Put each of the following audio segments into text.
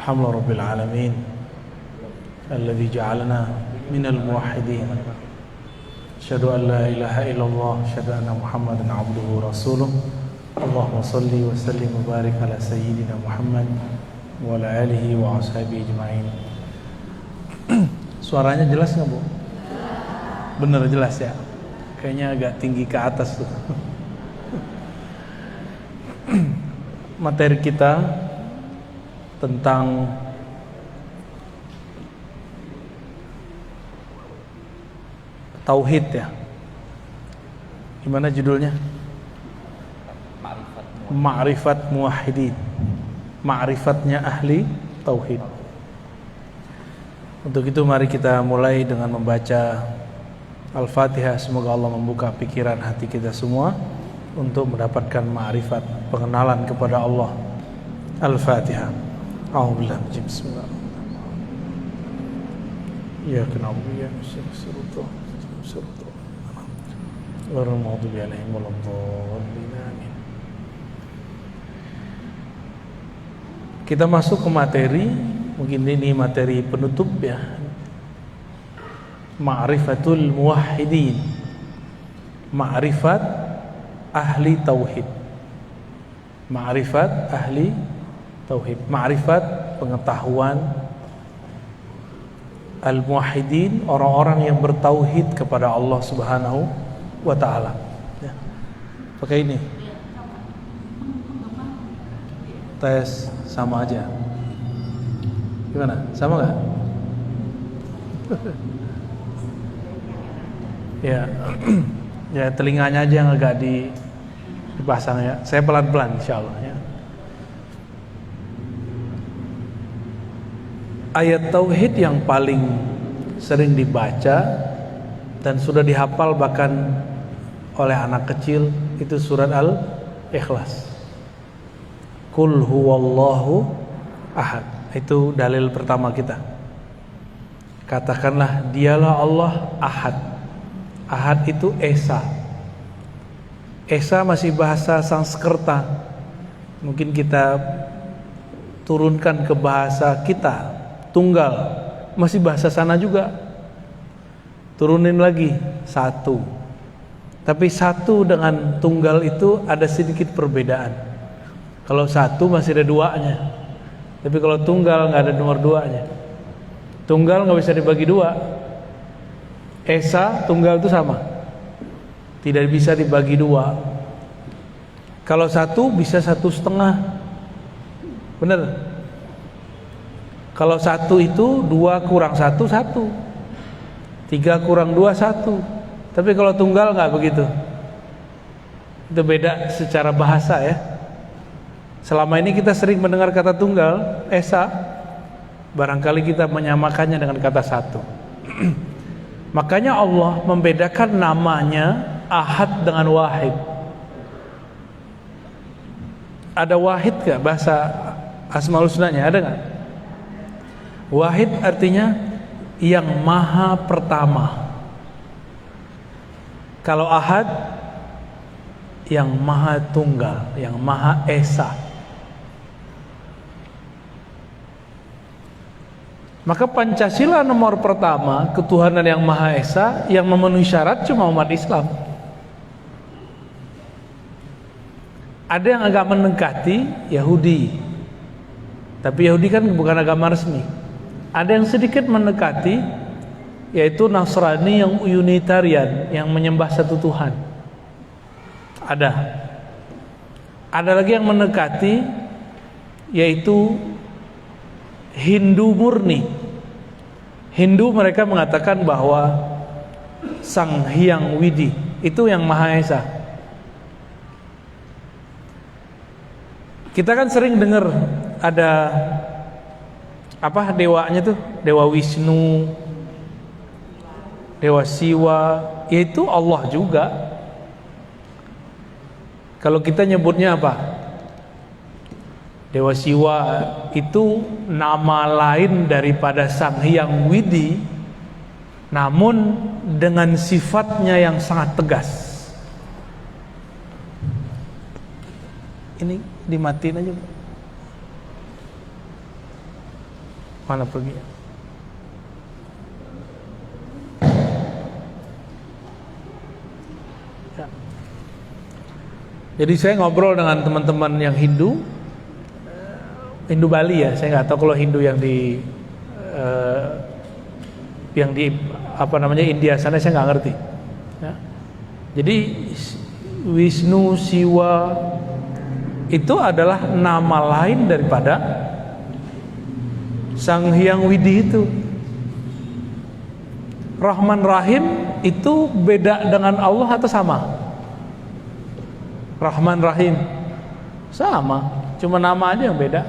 Alhamdulillahirabbil alamin alladzi ja'alana minal muwahhidin. Asyhadu an la ilaha illallah, asyhadu anna Muhammadan abduhu wa rasuluh. Allahumma shalli wa sallim wa barik ala sayyidina Muhammad wa ala alihi wa ashabihi ajma'in. Suaranya jelas enggak, Bu? Bener jelas ya? Kayaknya agak tinggi ke atas tuh. Materi kita tentang tauhid ya. Gimana judulnya? Ma'rifat muwahhidin. Ma'rifatnya ahli tauhid. Untuk itu mari kita mulai dengan membaca Al-Fatihah. Semoga Allah membuka pikiran hati kita semua untuk mendapatkan ma'rifat, pengenalan kepada Allah. Al-Fatihah. A'udzubillahi minasy syaitonir rajim. Iyyaka na'budu wa iyyaka nasta'in. Ghairil maghdubi 'alaihim waladdallin. Kita masuk ke materi, mungkin ini materi penutup ya. Ma'rifatul muwahhidin. Ma'rifat ahli tauhid. Ma'rifat ahli tauhid. Ma'rifat pengetahuan al-muwahhidin, orang-orang yang bertauhid kepada Allah Subhanahu wa taala. Ya. Pakai ini. Tes sama aja. Gimana? Sama enggak? Ya. Ya, telinganya aja yang agak dipasang ya. Saya pelan-pelan insyaallah ya. Ayat tauhid yang paling sering dibaca dan sudah dihafal bahkan oleh anak kecil itu surat Al-Ikhlas. Qul huwallahu ahad. Itu dalil pertama kita. Katakanlah dialah Allah ahad. Ahad itu Esa. Esa masih bahasa Sanskerta. Mungkin kita turunkan ke bahasa kita. Tunggal, masih bahasa sana juga. Turunin lagi, satu. Tapi satu dengan tunggal itu ada sedikit perbedaan. Kalau satu masih ada duanya. Tapi kalau tunggal nggak ada nomor duanya. Tunggal nggak bisa dibagi dua. Esa, tunggal itu sama. Tidak bisa dibagi dua. Kalau satu bisa 1,5. Bener? Kalau satu itu 2 kurang 1, 1. 3 kurang 2, 1. Tapi kalau tunggal nggak begitu. Itu beda secara bahasa ya. Selama ini kita sering mendengar kata tunggal, Esa. Barangkali kita menyamakannya dengan kata satu. Makanya Allah membedakan namanya Ahad dengan Wahid. Ada Wahid nggak bahasa Asmaul Husnanya? Ada nggak? Wahid artinya yang maha pertama. Kalau ahad yang maha tunggal, yang maha esa. Maka Pancasila nomor pertama, ketuhanan yang maha esa, yang memenuhi syarat cuma umat Islam. Ada yang agak mendekati Yahudi, tapi Yahudi kan bukan agama resmi. Ada yang sedikit mendekati, yaitu Nasrani yang Unitarian, yang menyembah satu Tuhan. Ada lagi yang mendekati, yaitu Hindu murni. Hindu mereka mengatakan bahwa Sang Hyang Widi itu yang Maha Esa. Kita kan sering dengar ada apa dewanya tuh, Dewa Wisnu, Dewa Siwa, yaitu Allah juga. Kalau kita nyebutnya apa? Dewa Siwa itu nama lain daripada Sang Hyang Widi, namun dengan sifatnya yang sangat tegas. Ini dimatiin aja. Mana pergi? Ya. Jadi saya ngobrol dengan teman-teman yang Hindu Bali ya. Saya nggak tahu kalau Hindu yang di apa namanya India sana, saya nggak ngerti. Ya. Jadi Wisnu, Siwa itu adalah nama lain daripada Sang Hyang Widi itu. Rahman Rahim itu beda dengan Allah atau sama? Rahman Rahim sama, cuma nama aja yang beda.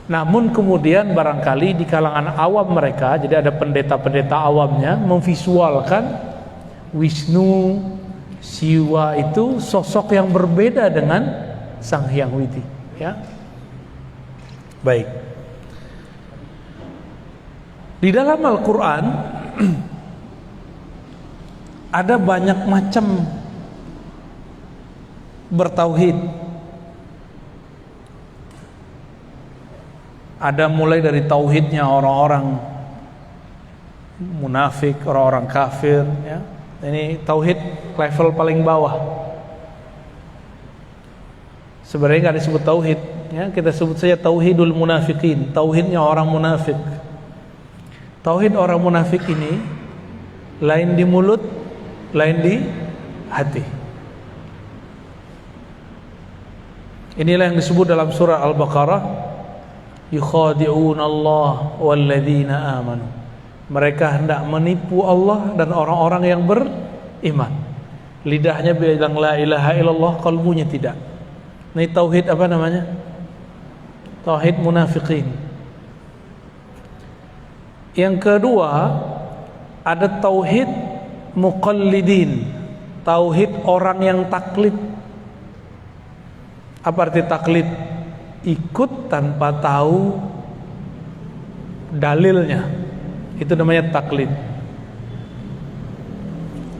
Namun kemudian barangkali di kalangan awam mereka, jadi ada pendeta-pendeta awamnya memvisualkan Wisnu, Siwa itu sosok yang berbeda dengan Sang Hyang Widi, ya. Baik. Di dalam Al-Qur'an ada banyak macam bertauhid. Ada mulai dari tauhidnya orang-orang munafik, orang-orang kafir, ya. Ini tauhid level paling bawah. Sebenarnya nggak disebut tauhid, ya. Kita sebut saja tauhidul munafikin, tauhidnya orang munafik. Tauhid orang munafik ini lain di mulut, lain di hati. Inilah yang disebut dalam surah Al-Baqarah, yukhadi'una Allah walladzina amanu. Mereka hendak menipu Allah dan orang-orang yang beriman. Lidahnya bilang la ilaha illallah, kalbunya tidak. Ini tauhid apa namanya? Tauhid munafikin. Yang kedua, ada tauhid muqallidin, tauhid orang yang taklid. Apa arti taklid? Ikut tanpa tahu dalilnya, itu namanya taklid.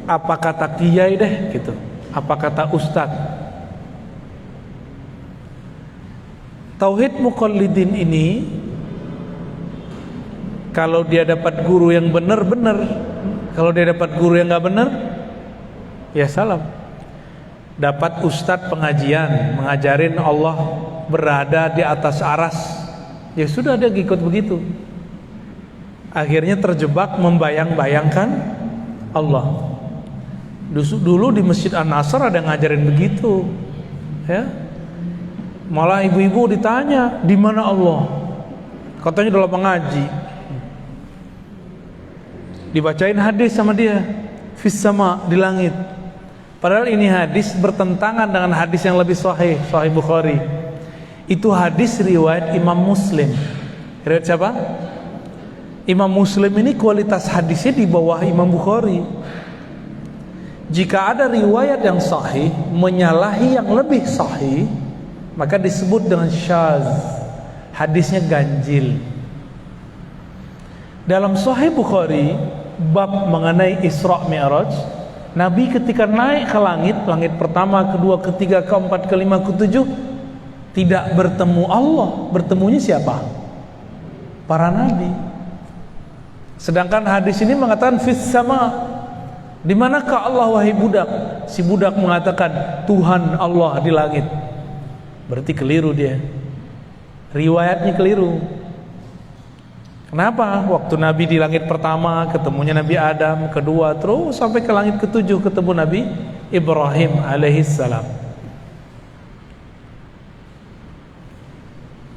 Apa kata kiai deh gitu, apa kata ustad. Tauhid muqallidin ini, kalau dia dapat guru yang benar-benar, kalau dia dapat guru yang nggak benar, ya salam. Dapat ustadz pengajian mengajarin Allah berada di atas aras, ya sudah, dia ikut begitu. Akhirnya terjebak membayang-bayangkan Allah. Dulu di Masjid An-Nasr ada yang ngajarin begitu, ya. Malah ibu-ibu ditanya, di mana Allah? Katanya dalam mengaji. Dibacain hadis sama dia, fis sama, di langit. Padahal ini hadis bertentangan dengan hadis yang lebih sahih, Sahih Bukhari. Itu hadis riwayat Imam Muslim. Riwayat siapa? Imam Muslim ini kualitas hadisnya di bawah Imam Bukhari. Jika ada riwayat yang sahih menyalahi yang lebih sahih, maka disebut dengan syaz. Hadisnya ganjil. Dalam Sahih Bukhari, bab mengenai Isra Mi'raj, Nabi ketika naik ke langit, langit pertama, kedua, ketiga, keempat, kelima, ketujuh, tidak bertemu Allah. Bertemunya siapa? Para nabi. Sedangkan hadis ini mengatakan fis sama. Di manakah Allah wahai budak? Si budak mengatakan Tuhan Allah di langit. Berarti keliru dia. Riwayatnya keliru. Kenapa? Waktu Nabi di langit pertama ketemunya Nabi Adam, kedua, terus sampai ke langit ketujuh ketemu Nabi Ibrahim alaihissalam.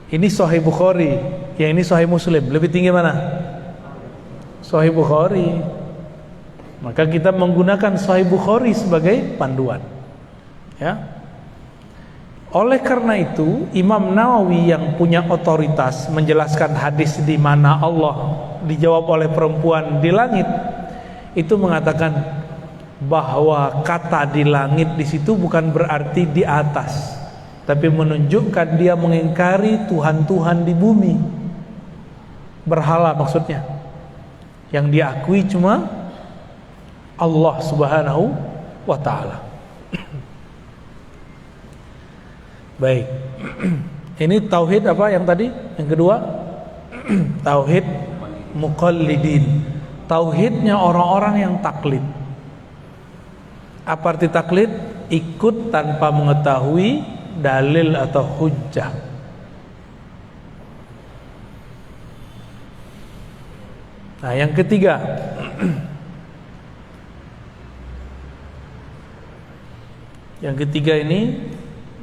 Ini Sahih Bukhari, yang ini Sahih Muslim. Lebih tinggi mana? Sahih Bukhari. Maka kita menggunakan Sahih Bukhari sebagai panduan, ya. Oleh karena itu, Imam Nawawi yang punya otoritas menjelaskan hadis di mana Allah dijawab oleh perempuan di langit, itu mengatakan bahwa kata di langit di situ bukan berarti di atas, tapi menunjukkan dia mengingkari Tuhan-Tuhan di bumi. Berhala maksudnya. Yang diakui cuma Allah Subhanahu wa ta'ala. Baik. Ini tauhid apa yang tadi? Yang kedua, Tauhid muqallidin. Tauhidnya orang-orang yang taklid. Apa arti taklid? Ikut tanpa mengetahui dalil atau hujjah. Nah, yang ketiga, yang ketiga ini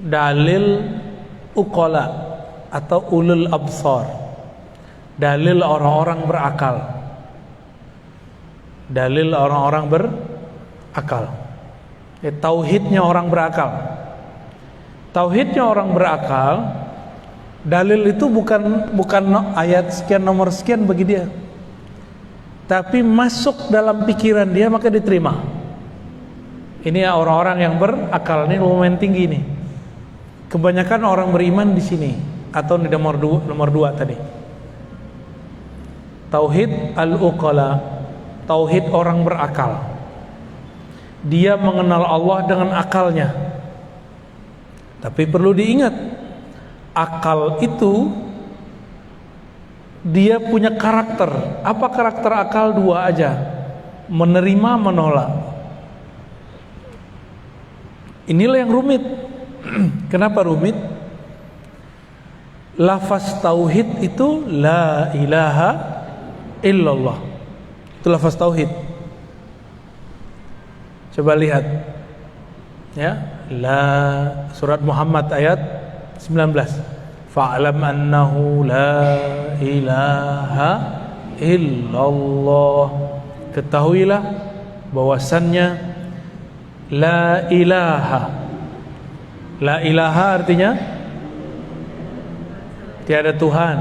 dalil uqala atau ulul absar. Dalil orang-orang berakal. Dalil orang-orang berakal. Tauhidnya orang berakal. Tauhidnya orang berakal, dalil itu bukan ayat sekian nomor sekian bagi dia, tapi masuk dalam pikiran dia maka diterima. Ini orang-orang yang berakal, ini lumayan tinggi nih. Kebanyakan orang beriman di sini atau di nomor dua tadi. Tauhid al-uqala, tauhid orang berakal. Dia mengenal Allah dengan akalnya. Tapi perlu diingat, akal itu dia punya karakter. Apa karakter akal? Dua aja, menerima, menolak. Inilah yang rumit. Kenapa rumit? Lafaz tauhid itu la ilaha illallah. Itu lafaz tauhid. Coba lihat ya, surat Muhammad ayat 19. Fa'lam annahu la ilaha illallah. Ketahuilah bahwasannya la ilaha. La ilaha artinya tiada Tuhan.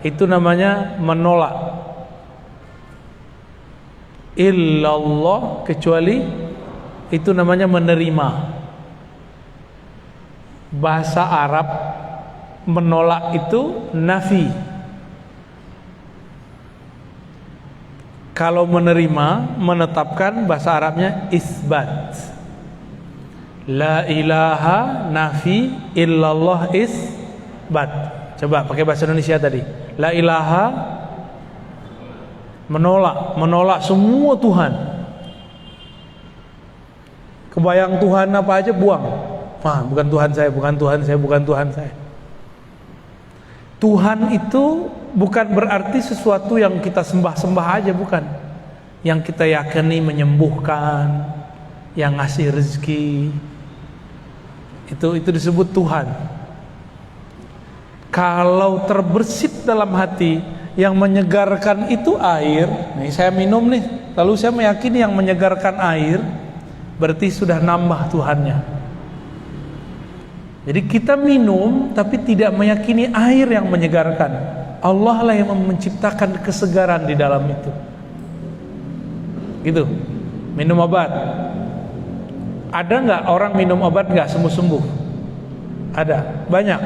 Itu namanya menolak. Illallah, kecuali, itu namanya menerima. Bahasa Arab menolak itu nafi. Kalau menerima, menetapkan, bahasa Arabnya isbat. La ilaha nafi, illallah isbat. Coba pakai bahasa Indonesia tadi. La ilaha menolak semua Tuhan. Kebayang Tuhan apa aja buang. Bukan Tuhan saya, bukan Tuhan saya, bukan Tuhan saya. Tuhan itu bukan berarti sesuatu yang kita sembah-sembah aja, bukan. Yang kita yakini menyembuhkan, yang ngasih rezeki. Itu disebut Tuhan. Kalau terbersit dalam hati, yang menyegarkan itu air. Nih saya minum nih, lalu saya meyakini yang menyegarkan air, berarti sudah nambah Tuhannya. Jadi kita minum tapi tidak meyakini air yang menyegarkan. Allah lah yang menciptakan kesegaran di dalam itu. Gitu. Minum obat. Ada nggak orang minum obat nggak sembuh-sembuh? Ada, banyak.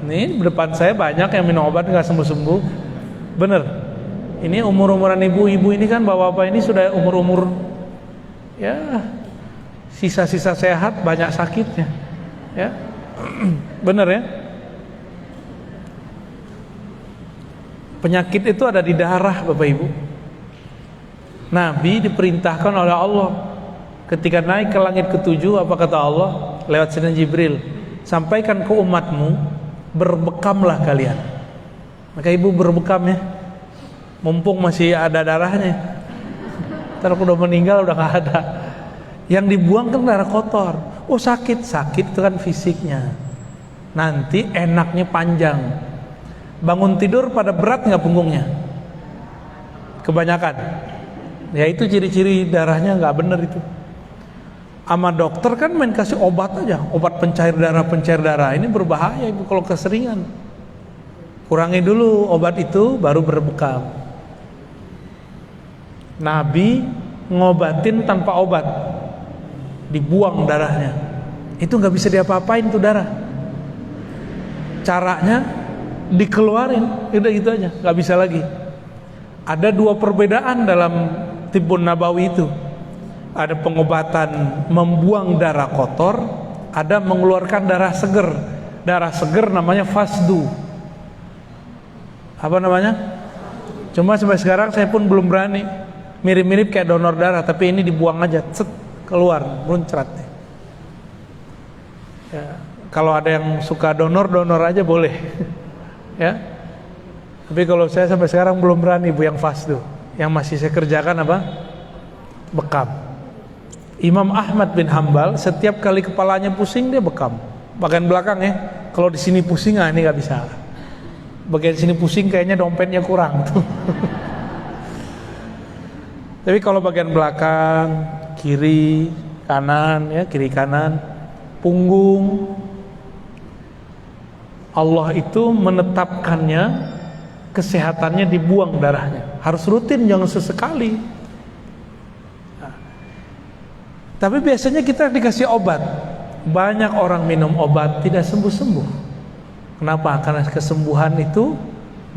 Nih depan saya banyak yang minum obat nggak sembuh-sembuh. Bener. Ini umur-umuran ibu-ibu ini kan, bapak-bapak ini sudah umur-umur ya sisa-sisa sehat, banyak sakitnya, ya, bener ya. Penyakit itu ada di darah, bapak ibu. Nabi diperintahkan oleh Allah ketika naik ke langit ketujuh, apa kata Allah lewat Sayyidina Jibril? Sampaikan ke umatmu, berbekamlah kalian. Maka ibu berbekam ya, mumpung masih ada darahnya. Ntar udah meninggal udah gak ada. Yang dibuang kan darah kotor. Oh sakit itu kan fisiknya. Nanti enaknya panjang. Bangun tidur pada berat nggak punggungnya? Kebanyakan. Ya itu ciri-ciri darahnya nggak bener itu. Sama dokter kan main kasih obat aja, obat pencair darah. Ini berbahaya ibu kalau keseringan. Kurangi dulu obat itu, baru berbekam. Nabi ngobatin tanpa obat, dibuang darahnya. Itu nggak bisa diapa-apain tuh darah. Caranya dikeluarin, udah gitu aja, nggak bisa lagi. Ada dua perbedaan dalam Tibbun Nabawi itu. Ada pengobatan membuang darah kotor, ada mengeluarkan darah seger. Darah seger namanya fasdu. apa namanya? Cuma sampai sekarang saya pun belum berani. Mirip-mirip kayak donor darah, tapi ini dibuang aja, set, keluar, muncrat. Ya, kalau ada yang suka donor aja boleh. Ya. Tapi kalau saya sampai sekarang belum berani Bu yang fast tuh. Yang masih saya kerjakan apa? Bekam. Imam Ahmad bin Hambal setiap kali kepalanya pusing dia bekam. Bagian belakang ya. Kalau di sini pusing ini nggak bisa. Bagian sini pusing kayaknya dompetnya kurang tuh. Tapi kalau bagian belakang, kiri, kanan ya, kiri kanan, punggung, Allah itu menetapkannya, kesehatannya dibuang darahnya. Harus rutin, jangan sesekali. Nah, tapi biasanya kita dikasih obat. Banyak orang minum obat tidak sembuh-sembuh. Kenapa? Karena kesembuhan itu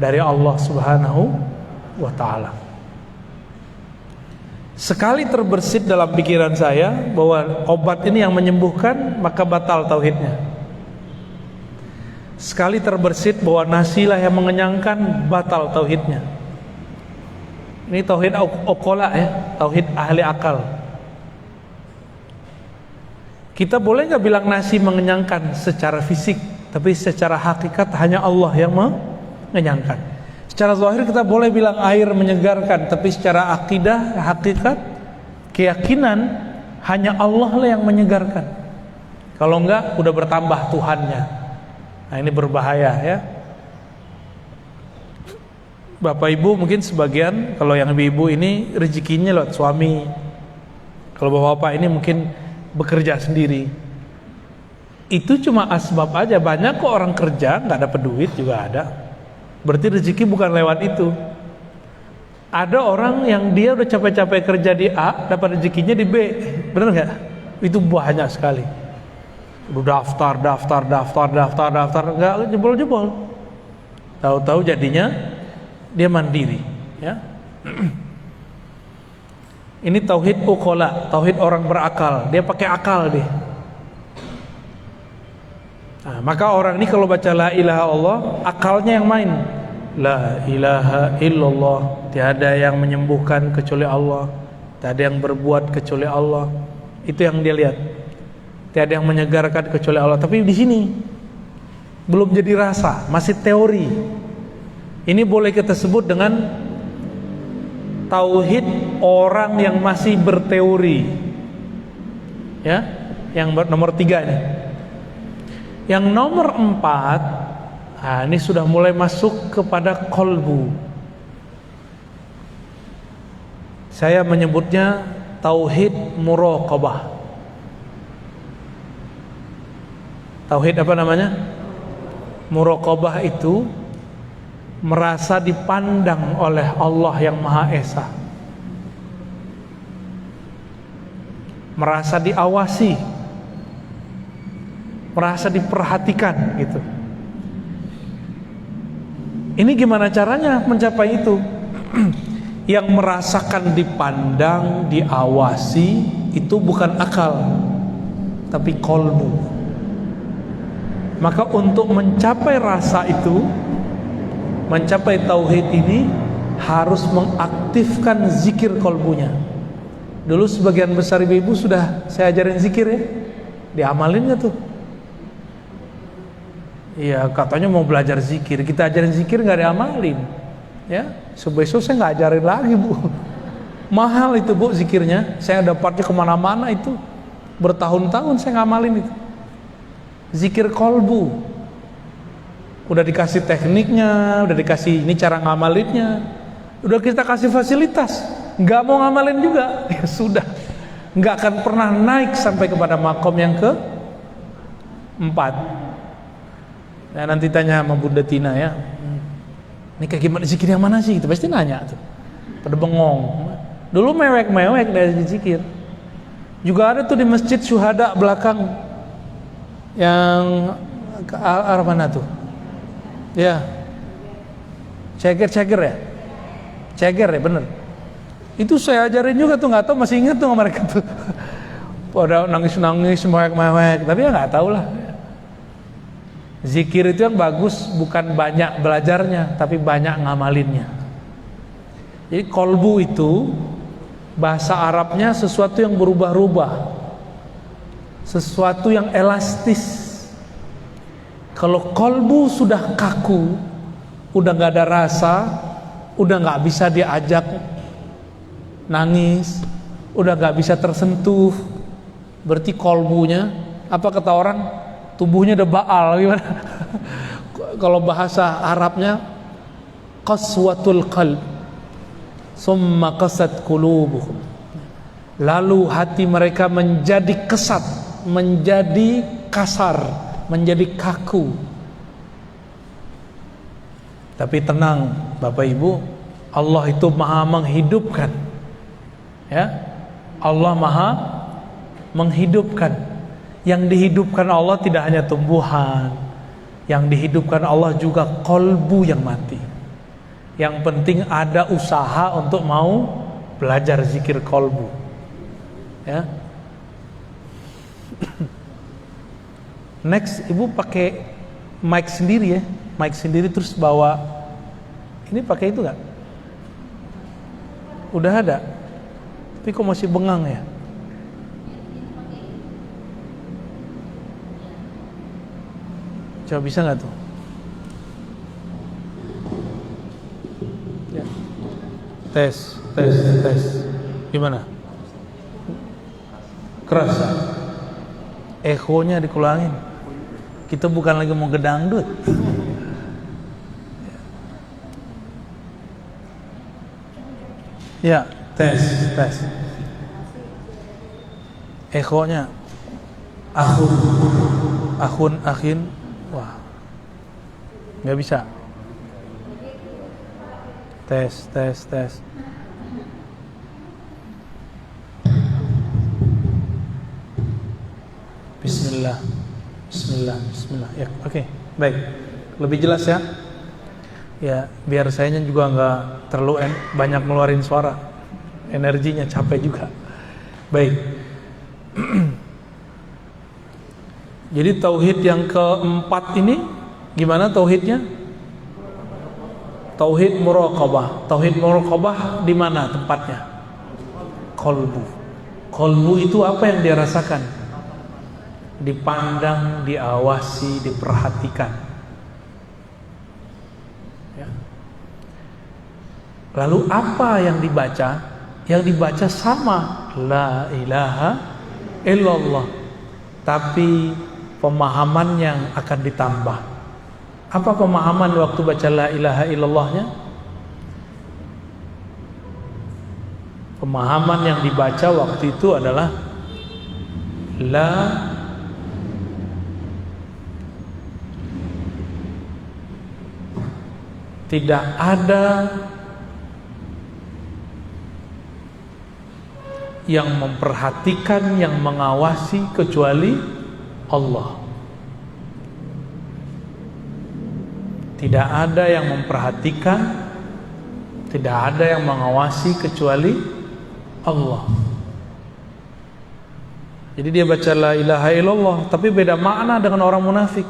dari Allah Subhanahu wa ta'ala. Sekali terbersit dalam pikiran saya bahwa obat ini yang menyembuhkan, maka batal tauhidnya. Sekali terbersit bahwa nasilah yang mengenyangkan, batal tauhidnya. Ini tauhid okola ya, tauhid ahli akal. Kita boleh nggak bilang nasi mengenyangkan secara fisik, tapi secara hakikat hanya Allah yang mengenyangkan. Secara zahir kita boleh bilang air menyegarkan, tapi secara akidah, hakikat, keyakinan hanya Allah lah yang menyegarkan. Kalau enggak, udah bertambah Tuhannya. Nah ini berbahaya ya. Bapak Ibu mungkin sebagian, kalau yang ibu-ibu ini rezekinya lewat suami. Kalau bapak-bapak ini mungkin bekerja sendiri. Itu cuma asbab aja. Banyak kok orang kerja nggak dapat duit juga ada. Berarti rezeki bukan lewat itu. Ada orang yang dia udah capek-capek kerja di A, dapat rezekinya di B. Benar nggak? Itu banyak sekali. Udah daftar, nggak jebol-jebol. Tahu-tahu jadinya dia mandiri. Ya. Ini tauhid uqala, tauhid orang berakal. Dia pakai akal deh. Nah, maka orang ini kalau baca la ilaha Allah, akalnya yang main. La ilaha illallah, tiada yang menyembuhkan kecuali Allah, tiada yang berbuat kecuali Allah. Itu yang dia lihat. Tiada yang menyegarkan kecuali Allah. Tapi di sini belum jadi rasa, masih teori. Ini boleh kita sebut dengan tauhid orang yang masih berteori. Ya, yang nomor 3 ini. Yang nomor 4, nah ini sudah mulai masuk kepada kolbu. Saya menyebutnya tauhid muraqabah. Tauhid apa namanya? Muraqabah itu merasa dipandang oleh Allah yang Maha Esa, merasa diawasi, merasa diperhatikan gitu. Ini gimana caranya mencapai itu? Yang merasakan dipandang, diawasi itu bukan akal, tapi kolbu. Maka untuk mencapai rasa itu, mencapai tauhid ini, harus mengaktifkan zikir kolbunya. Dulu sebagian besar ibu-ibu sudah saya ajarin zikir ya, diamalin gak tuh? Iya, katanya mau belajar zikir, kita ajarin zikir nggak diamalin, ya. Besok saya nggak ajarin lagi Bu. Mahal itu Bu zikirnya, saya dapatnya kemana-mana itu, bertahun-tahun saya ngamalin itu. Zikir kolbu, udah dikasih tekniknya, udah dikasih ini cara ngamalinnya, udah kita kasih fasilitas, nggak mau ngamalin juga, ya sudah, nggak akan pernah naik sampai kepada makom yang ke-4. Nah, nanti tanya sama Bunda Tina ya, ini kayak gimana zikir yang mana sih? Itu pasti nanya tuh, pada bengong. Dulu mewek-mewek dari zikir. Juga ada tuh di masjid Syuhada belakang, yang ke arah mana tuh? Ya, ceger ya, ceger ya bener. Itu saya ajarin juga tuh, nggak tahu masih ingat tuh mereka tuh. Pada nangis-nangis, mewek-mewek, tapi ya nggak tahu lah. Zikir itu yang bagus bukan banyak belajarnya, tapi banyak ngamalinnya. Jadi kolbu itu bahasa Arabnya sesuatu yang berubah-ubah, sesuatu yang elastis. Kalau kolbu sudah kaku, udah gak ada rasa, udah gak bisa diajak nangis, udah gak bisa tersentuh, berarti kolbunya, apa kata orang, tubuhnya udah baal gimana? Kalau bahasa Arabnya qaswatul qalb summa qasat qulubuhum, lalu hati mereka menjadi kesat, menjadi kasar, menjadi kaku. Tapi tenang Bapak Ibu, Allah itu maha menghidupkan, ya, Allah maha menghidupkan. Yang dihidupkan Allah tidak hanya tumbuhan, yang dihidupkan Allah juga kolbu yang mati. Yang penting ada usaha untuk mau belajar zikir kolbu, ya. Next, Ibu pakai mic sendiri ya, mic sendiri terus bawa. Ini pakai itu nggak? Udah ada, tapi kok masih bengang ya? Coba bisa nggak tuh? Ya. Tes. Gimana? Keras? Ekonya dikurangin. Kita bukan lagi mau gedangdut. Ya, tes. Ekonya. Akhin. Wah, nggak bisa. Tes. Bismillah. Ya, oke, baik. Lebih jelas ya. Ya, biar sayanya juga nggak terlalu banyak ngeluarin suara, energinya capek juga. Baik. Jadi tauhid yang keempat ini gimana tauhidnya? Tauhid muraqabah. Tauhid muraqabah di mana tempatnya? Kolbu. Kolbu itu apa yang dia rasakan? Dipandang, diawasi, diperhatikan. Ya. Lalu apa yang dibaca? Yang dibaca sama, la ilaha illallah. Tapi pemahaman yang akan ditambah. Apa pemahaman waktu baca la ilaha illallahnya? Pemahaman yang dibaca waktu itu adalah tidak ada yang memperhatikan, yang mengawasi kecuali Allah. Tidak ada yang memperhatikan, tidak ada yang mengawasi kecuali Allah. Jadi dia baca la ilaha illallah, tapi beda makna dengan orang munafik.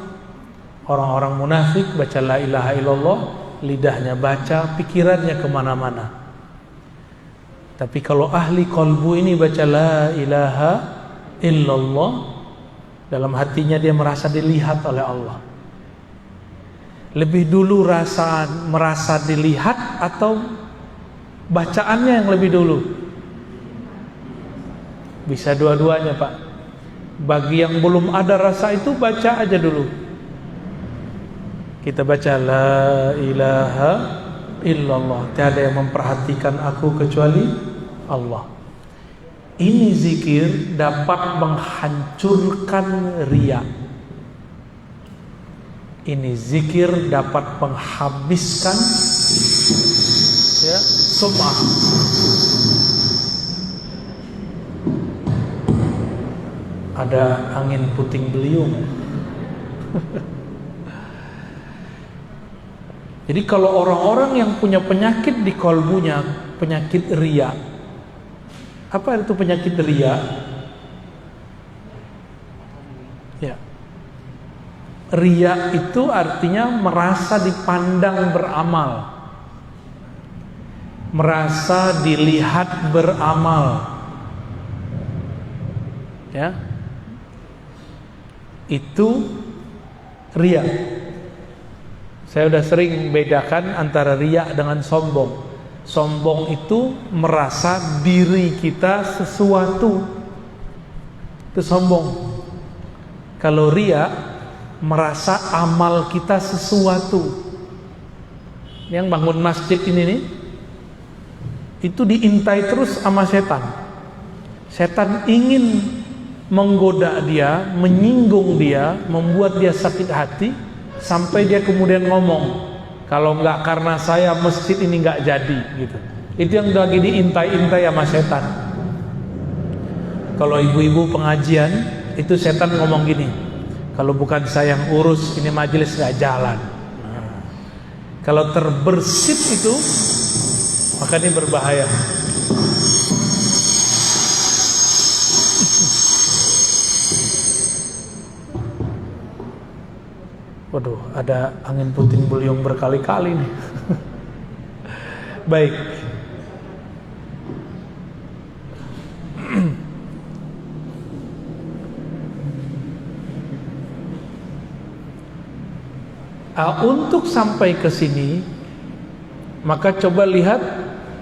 Orang-orang munafik baca la ilaha illallah, lidahnya baca, pikirannya kemana-mana. Tapi kalau ahli kolbu ini baca la ilaha illallah, dalam hatinya dia merasa dilihat oleh Allah. Lebih dulu merasa dilihat atau bacaannya yang lebih dulu? Bisa dua-duanya Pak. Bagi yang belum ada rasa itu baca aja dulu. Kita baca la ilaha illallah, tiada yang memperhatikan aku kecuali Allah. Ini zikir dapat menghancurkan riya. Ini zikir dapat menghabiskan ya, sum'ah. Ada angin puting beliung. Jadi kalau orang-orang yang punya penyakit di kolbunya, penyakit riya. Apa itu penyakit riya? Ya. Riya itu artinya merasa dipandang beramal, merasa dilihat beramal, ya, itu riya. Saya sudah sering bedakan antara riya dengan sombong. Sombong itu merasa diri kita sesuatu, itu sombong. Kalau riya merasa amal kita sesuatu. Yang bangun masjid ini nih, itu diintai terus sama setan. Setan ingin menggoda dia, menyinggung dia, membuat dia sakit hati, sampai dia kemudian ngomong, kalau enggak karena saya masjid ini enggak jadi, gitu. Itu yang lagi diintai-intai sama setan. Kalau ibu-ibu pengajian, itu setan ngomong gini, kalau bukan saya yang urus, ini majelis enggak jalan. Kalau terbersit itu, maka ini berbahaya. Waduh, ada angin puting beliung berkali-kali nih. Baik. Untuk sampai ke sini, maka coba lihat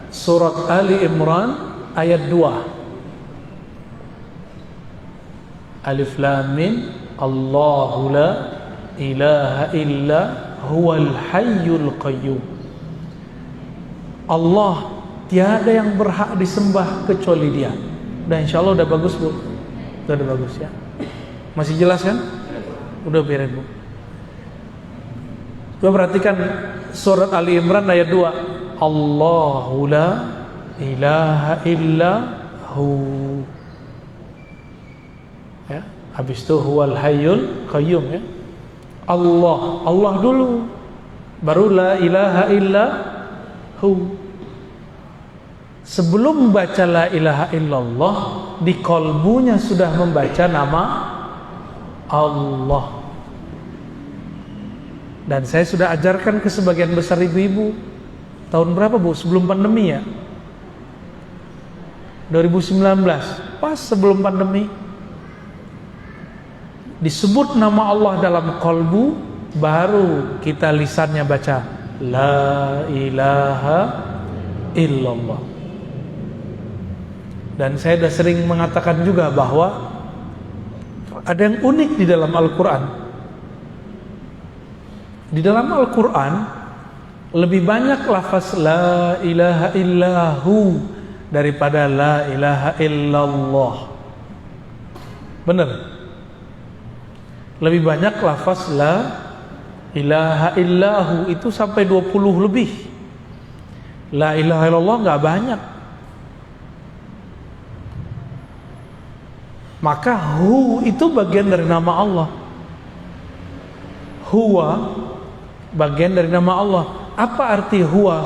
surat Ali Imran ayat 2. Alif Lam Mim, Allahu la ilaha illa huwal hayyul qayyum. Allah tiada yang berhak disembah kecuali Dia. Udah, insyaallah udah bagus, Bu. Udah bagus ya. Masih jelas kan? Udah beres, Bu. Coba perhatikan surat Ali Imran ayat 2. Allahu la ilaha illa hu. Ya, habis itu huwal hayyul qayyum, ya. Allah dulu, baru la ilaha illa hu. Sebelum membaca la ilaha illallah, di kolbunya sudah membaca nama Allah. Dan saya sudah ajarkan ke sebagian besar ibu-ibu. Tahun berapa, Bu? Sebelum pandemi ya, 2019, pas sebelum pandemi. Disebut nama Allah dalam kolbu, baru kita lisannya baca la ilaha illallah. Dan saya sudah sering mengatakan juga bahwa ada yang unik di dalam Al-Quran. Di dalam Al-Quran lebih banyak lafaz la ilaha illahu daripada la ilaha illallah. Benar? Lebih banyak lafaz la ilaha illahu itu sampai 20 lebih. La ilaha illallah enggak banyak. Maka hu itu bagian dari nama Allah. Huwa bagian dari nama Allah. Apa arti huwa?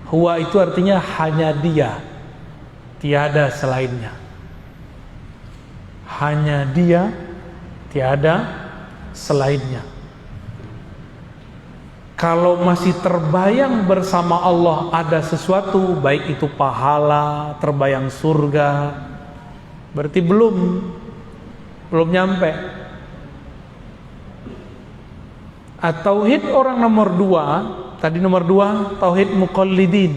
Huwa itu artinya hanya Dia, tiada selainnya. Hanya Dia, tiada selainnya. Kalau masih terbayang bersama Allah ada sesuatu, baik itu pahala, terbayang surga, berarti belum nyampe. Tauhid orang nomor 2, tadi nomor 2 tauhid muqallidin.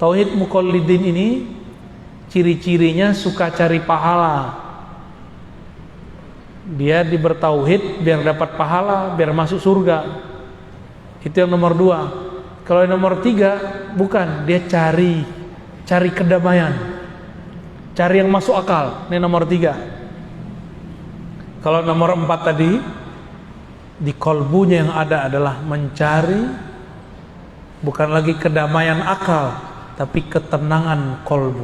Tauhid muqallidin ini ciri-cirinya suka cari pahala. Dia bertauhid biar dapat pahala, biar masuk surga. Itu yang nomor 2. Kalau yang nomor 3 bukan, dia cari kedamaian, cari yang masuk akal. Ini nomor 3. Kalau nomor 4 tadi, di kolbunya yang ada adalah mencari bukan lagi kedamaian akal, tapi ketenangan kolbu.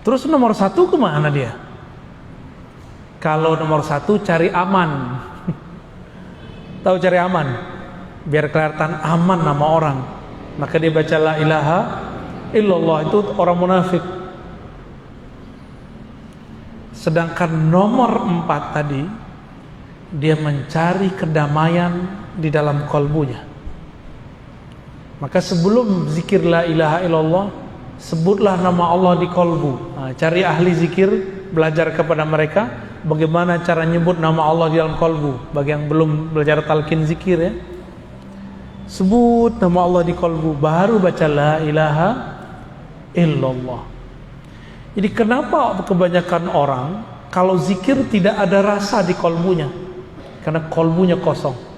Terus nomor 1 kemana dia? Kalau nomor 1 cari aman. Tahu cari aman? Biar kelihatan aman nama orang, maka dia baca la ilaha illallah. Itu orang munafik. Sedangkan nomor 4 tadi, dia mencari kedamaian di dalam kalbunya. Maka sebelum zikir la ilaha illallah, sebutlah nama Allah di kalbu. Cari ahli zikir, belajar kepada mereka bagaimana cara nyebut nama Allah di dalam kalbu. Bagi yang belum belajar talqin zikir ya, sebut nama Allah di kalbu, baru baca la ilaha illallah. Jadi kenapa kebanyakan orang kalau zikir tidak ada rasa di kalbunya? Karena kalbunya kosong.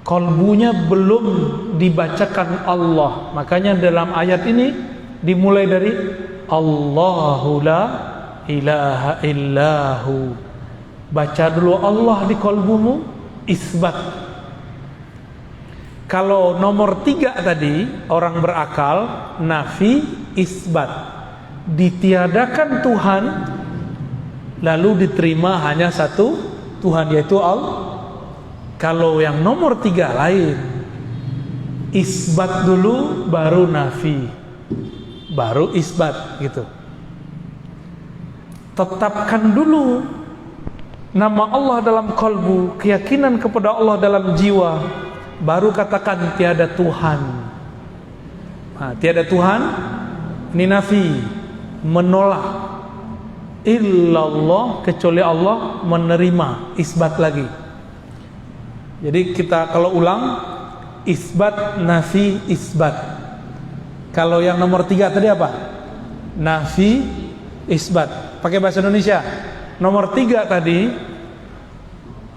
Kalbunya belum dibacakan Allah. Makanya dalam ayat ini dimulai dari Allahu la ilaha illahu. Baca dulu Allah di kalbumu, isbat. Kalau nomor 3 tadi, orang berakal, nafi, isbat. Ditiadakan Tuhan, lalu diterima hanya satu Tuhan, yaitu Allah. Kalau yang nomor 3 lain, isbat dulu, baru nafi, baru isbat gitu. Tetapkan dulu nama Allah dalam kalbu, keyakinan kepada Allah dalam jiwa, baru katakan tiada Tuhan. Tiada Tuhan, ini nafi, menolak. Illallah, kecuali Allah, menerima, isbat lagi. Jadi kita kalau ulang, isbat, nafi, isbat. Kalau yang nomor 3 tadi apa? Nafi, isbat. Pakai bahasa Indonesia. Nomor 3 tadi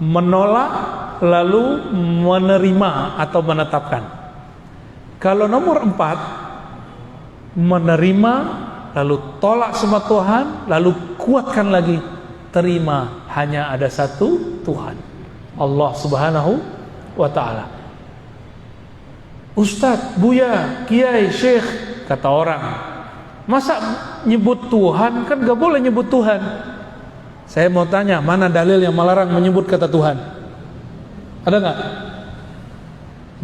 menolak, lalu menerima atau menetapkan. Kalau nomor 4 menerima, lalu tolak semua Tuhan, lalu kuatkan lagi, terima, hanya ada satu Tuhan, Allah Subhanahu wa ta'ala. Ustadz, Buya, Kiai, Syekh, kata orang, masa nyebut Tuhan? Kan gak boleh nyebut Tuhan. Saya mau tanya, mana dalil yang melarang menyebut kata Tuhan? Ada gak?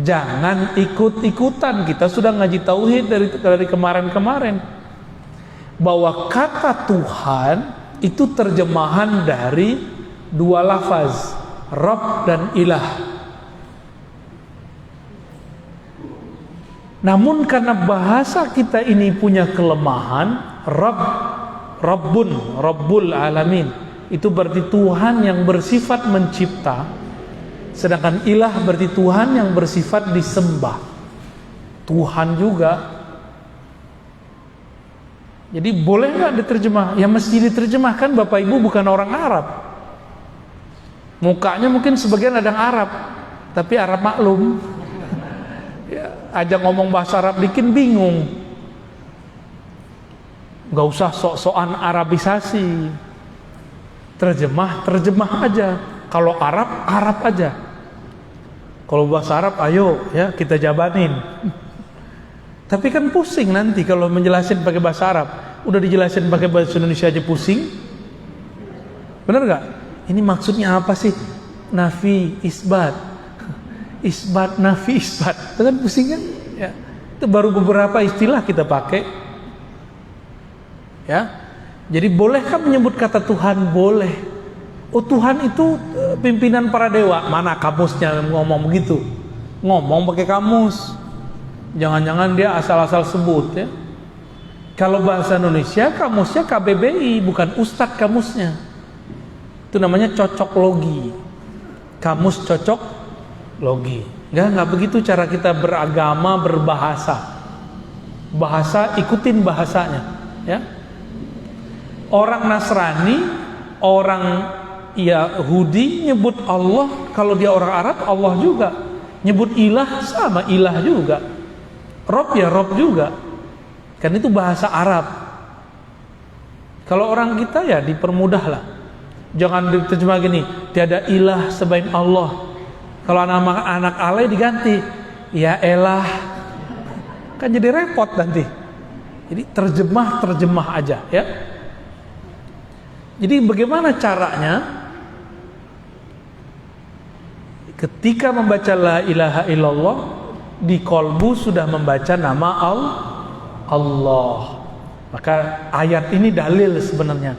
Jangan ikut-ikutan. Kita sudah ngaji tauhid dari kemarin-kemarin, bahwa kata Tuhan itu terjemahan dari 2 lafaz, Rabb dan Ilah. Namun karena bahasa kita ini punya kelemahan, Rabbun, Rabbul Alamin, itu berarti Tuhan yang bersifat mencipta, sedangkan Ilah berarti Tuhan yang bersifat disembah. Tuhan juga. Jadi boleh nggak diterjemah? Ya mesti diterjemahkan. Bapak Ibu bukan orang Arab. Mukanya mungkin sebagian ada yang Arab, tapi Arab maklum. Ya, aja ngomong bahasa Arab bikin bingung. Gak usah sok-sokan Arabisasi. Terjemah aja. Kalau Arab, Arab aja. Kalau bahasa Arab, ayo ya kita jabanin. Tapi kan pusing nanti kalau menjelasin pakai bahasa Arab. Udah dijelasin pakai bahasa Indonesia aja pusing. Bener gak? Ini maksudnya apa sih? Nafi, isbat. Isbat, nafi, isbat. Itu kan pusing kan? Ya. Itu baru beberapa istilah kita pakai. Ya. Jadi bolehkah menyebut kata Tuhan? Boleh. Oh, Tuhan itu pimpinan para dewa. Mana kamusnya ngomong begitu? Ngomong pakai kamus. Jangan-jangan dia asal-asal sebut ya. Kalau bahasa Indonesia kamusnya KBBI, bukan Ustadz kamusnya. Itu namanya cocok logi. Kamus cocok logi. Enggak begitu cara kita beragama, berbahasa. Bahasa ikutin bahasanya, ya. Orang Nasrani, orang Yahudi nyebut Allah, kalau dia orang Arab Allah juga. Nyebut ilah sama ilah juga. Rob ya Rob juga. Kan itu bahasa Arab. Kalau orang kita ya dipermudah lah. Jangan diterjemah gini, tiada ilah selain Allah. Kalau anak alay diganti, ya elah. Kan jadi repot nanti. Jadi terjemah aja ya. Jadi bagaimana caranya? Ketika membaca la ilaha illallah, di kolbu sudah membaca nama Allah. Maka ayat ini dalil sebenarnya.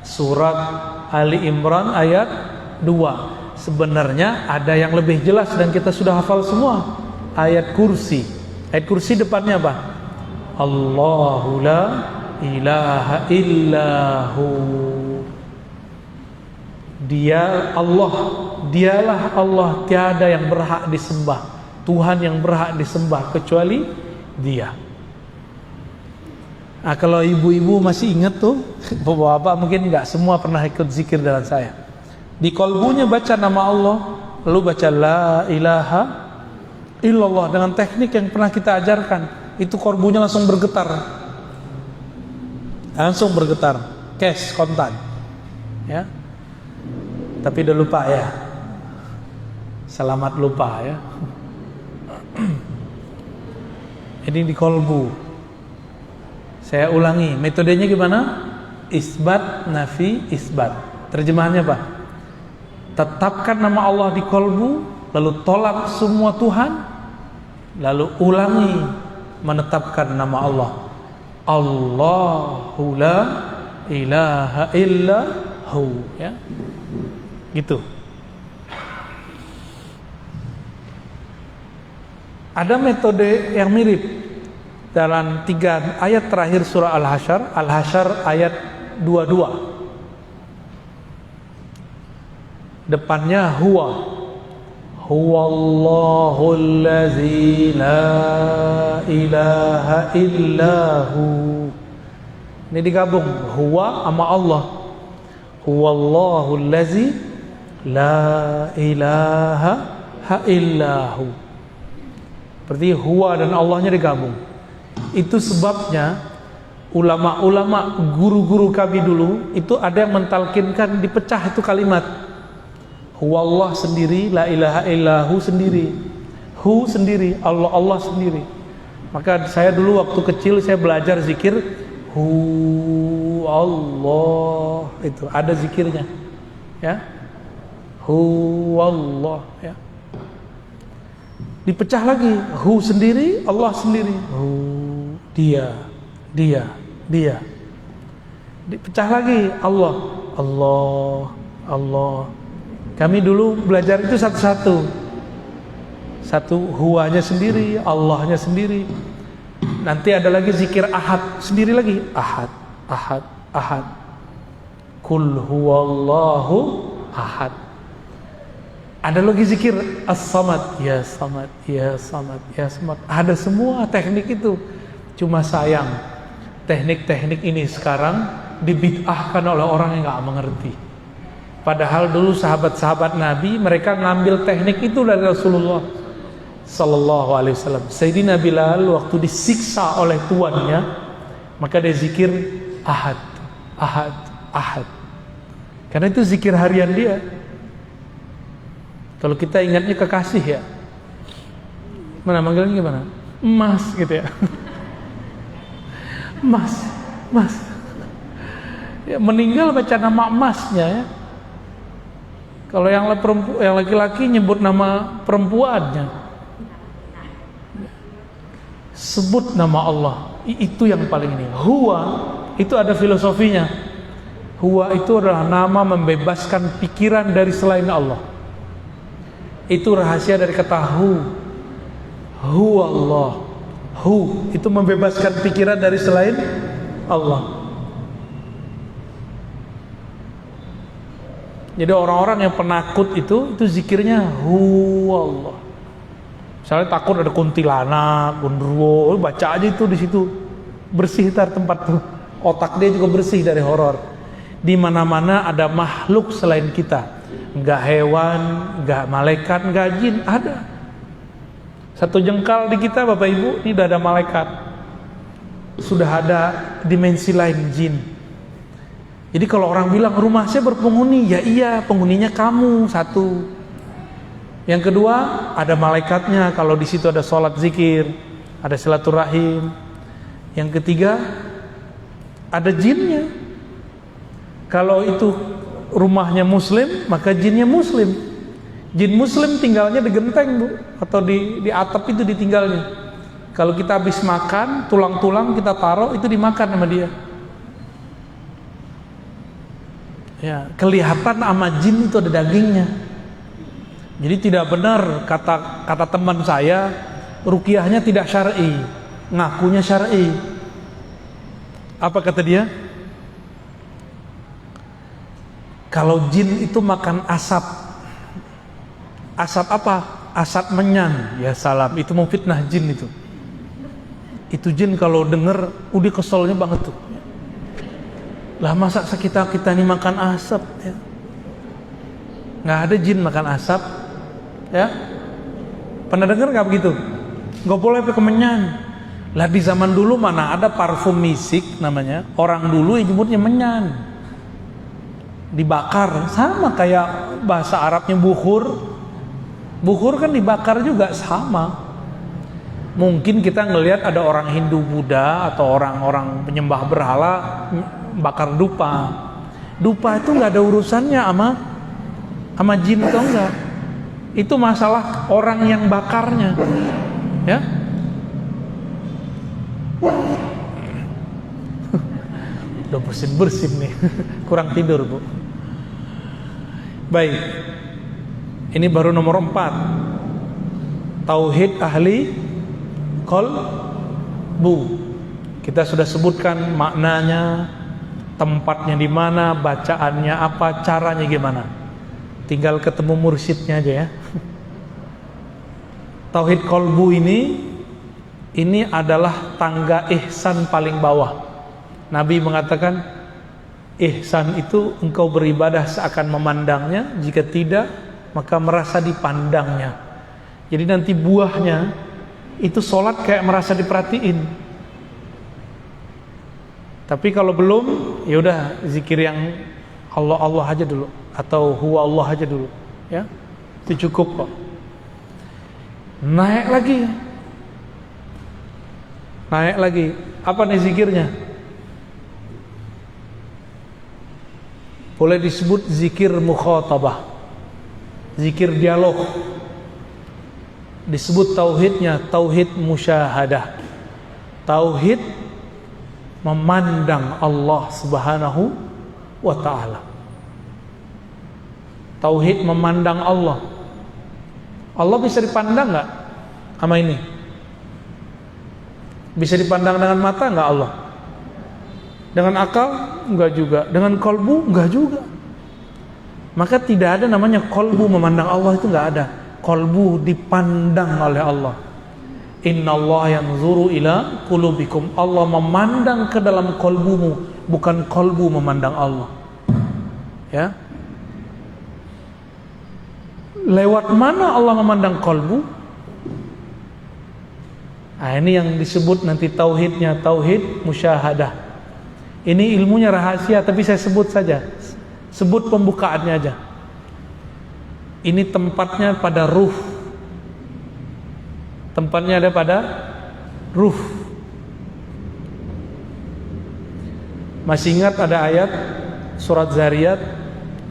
Surat Ali Imran ayat 2. Sebenarnya ada yang lebih jelas dan kita sudah hafal semua. Ayat kursi. Ayat kursi depannya apa? Allahu la ilaha illahu. Dia Allah, dialah Allah, tiada yang berhak disembah, Tuhan yang berhak disembah kecuali Dia. Nah, kalau ibu-ibu masih ingat tuh, bapak-bapak mungkin nggak semua pernah ikut zikir dengan saya. Di kolbunya baca nama Allah, lalu baca la ilaha illallah dengan teknik yang pernah kita ajarkan. Itu kolbunya langsung bergetar, cash kontan, ya. Tapi udah lupa ya, selamat lupa ya. Ini di kolbu. Saya ulangi, metodenya gimana? Isbat, nafi, isbat. Terjemahannya apa? Tetapkan nama Allah di kolbu, lalu tolak semua Tuhan, lalu ulangi menetapkan nama Allah. Allahu la ilaha illahu, ya. Gitu. Ada metode yang mirip dalam 3 ayat terakhir surah Al-Hasyr. Al-Hasyr ayat 22. Depannya huwallahul ladzi la ilaha illahu. Ini digabung, huwa sama Allah. Huwallahul ladzi la ilaha illahu. Berarti huwa dan Allahnya digabung. Itu sebabnya ulama-ulama, guru-guru kami dulu itu ada yang mentalkinkan dipecah itu kalimat. Huwallah sendiri, la ilaha illahu sendiri, hu sendiri, Allah Allah sendiri. Maka saya dulu waktu kecil saya belajar zikir hu Allah, itu ada zikirnya, ya. Hu Allah, ya. Dipecah lagi, hu sendiri, Allah sendiri, hu dia. Dipecah lagi, Allah. Kami dulu belajar itu satu-satu. Satu huwanya sendiri, Allahnya sendiri. Nanti ada lagi zikir ahad sendiri lagi, ahad. Kul huwallahu ahad. Ada lagi zikir as-samad, ya samad. Ada semua teknik itu. Cuma sayang, teknik-teknik ini sekarang dibid'ahkan oleh orang yang nggak mengerti. Padahal dulu sahabat-sahabat Nabi mereka ngambil teknik itu dari Rasulullah Sallallahu Alaihi Wasallam. Sayyidina Bilal waktu disiksa oleh tuannya, maka dia zikir ahad. Karena itu zikir harian dia. Kalau kita ingatnya kekasih ya, mana manggilnya gimana? Mas gitu ya. Mas. Ya, meninggal baca nama emasnya ya. Kalau yang laki-laki nyebut nama perempuannya. Sebut nama Allah. Itu yang paling ini. Huwa itu ada filosofinya. Huwa itu adalah nama membebaskan pikiran dari selain Allah. Itu rahasia dari kata hu. Huwa Allah. Hu itu membebaskan pikiran dari selain Allah. Jadi orang-orang yang penakut itu zikirnya hu Allah. Misalnya takut ada kuntilanak, gondrowo, baca aja itu di situ. Bersih tar tempat tuh. Otak dia juga bersih dari horor. Di mana-mana ada makhluk selain kita. Enggak hewan, enggak malaikat, enggak jin, ada. Satu jengkal di kita Bapak Ibu, ini udah ada malaikat. Sudah ada dimensi lain, jin. Jadi kalau orang bilang rumah saya berpenghuni, ya iya, penghuninya kamu satu. Yang kedua, ada malaikatnya kalau di situ ada sholat zikir, ada silaturahim. Yang ketiga, ada jinnya. Kalau itu rumahnya muslim, maka jinnya muslim. Jin muslim tinggalnya di genteng Bu, atau di atap itu ditinggalnya. Kalau kita habis makan, tulang-tulang kita taruh itu dimakan sama dia. Ya, kelihatan sama jin itu ada dagingnya. Jadi tidak benar kata teman saya, ruqyahnya tidak syar'i, ngakunya syar'i. Apa kata dia? Kalau jin itu makan asap. Asap apa? Asap menyan. Ya salam, itu mau fitnah jin itu. Itu jin kalau denger udah keselnya banget tuh. Lah masa kita ini makan asap ya? Nggak ada jin makan asap ya? Pernah dengar nggak begitu? Nggak boleh pakai menyan. Lah di zaman dulu mana ada parfum misik namanya, orang dulu nyebutnya menyan, dibakar, sama kayak bahasa Arabnya bukhur. Bukhur kan dibakar juga, sama. Mungkin kita ngelihat ada orang Hindu Buddha atau orang-orang penyembah berhala bakar dupa. Dupa itu nggak ada urusannya sama jin atau enggak. Itu masalah orang yang bakarnya, ya. Udah bersin nih, kurang tidur bu. Baik, ini baru nomor 4, tauhid ahli qalbu. Kita sudah sebutkan maknanya, tempatnya di mana, bacaannya apa, caranya gimana. Tinggal ketemu mursyidnya aja ya. Tauhid qalbu ini adalah tangga ihsan paling bawah. Nabi mengatakan ihsan itu engkau beribadah seakan memandangnya, jika tidak maka merasa dipandangnya. Jadi nanti buahnya itu sholat kayak merasa diperhatiin. Tapi kalau belum, ya udah zikir yang Allah aja dulu atau huwa Allah aja dulu, ya. Itu cukup kok. Naik lagi. Apa nih zikirnya? Boleh disebut zikir mukhatabah, zikir dialog. Disebut tauhidnya tauhid musyahadah, tauhid memandang Allah Subhanahu wa ta'ala. Tauhid memandang Allah. Allah bisa dipandang nggak sama ini? Bisa dipandang dengan mata nggak Allah? Dengan akal? Enggak juga. Dengan kolbu? Enggak juga. Maka tidak ada namanya kolbu memandang Allah, itu enggak ada. Kolbu dipandang oleh Allah. Innallaha yanzuru ila qulubikum. Allah memandang ke dalam kolbumu, bukan kolbu memandang Allah. Ya. Lewat mana Allah memandang kolbu? Nah, ini yang disebut nanti tauhidnya tauhid musyahadah. Ini ilmunya rahasia, tapi saya sebut saja. Sebut pembukaannya aja. Ini tempatnya pada ruh. Tempatnya ada pada ruh. Masih ingat ada ayat surat Zariyat,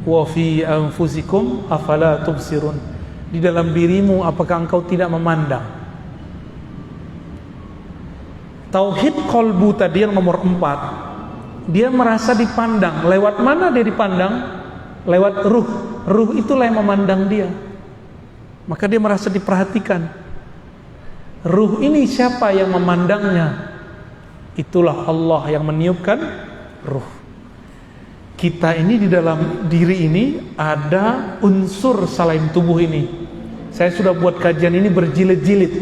wa fi anfusikum afala tubsirun. Di dalam dirimu apakah engkau tidak memandang? Tauhid qalbu tadi yang nomor 4, dia merasa dipandang. Lewat mana dia dipandang? Lewat ruh. Ruh itulah yang memandang dia. Maka dia merasa diperhatikan. Ruh ini siapa yang memandangnya? Itulah Allah yang meniupkan ruh. Kita ini di dalam diri ini ada unsur selain tubuh ini. Saya sudah buat kajian ini berjilid-jilid,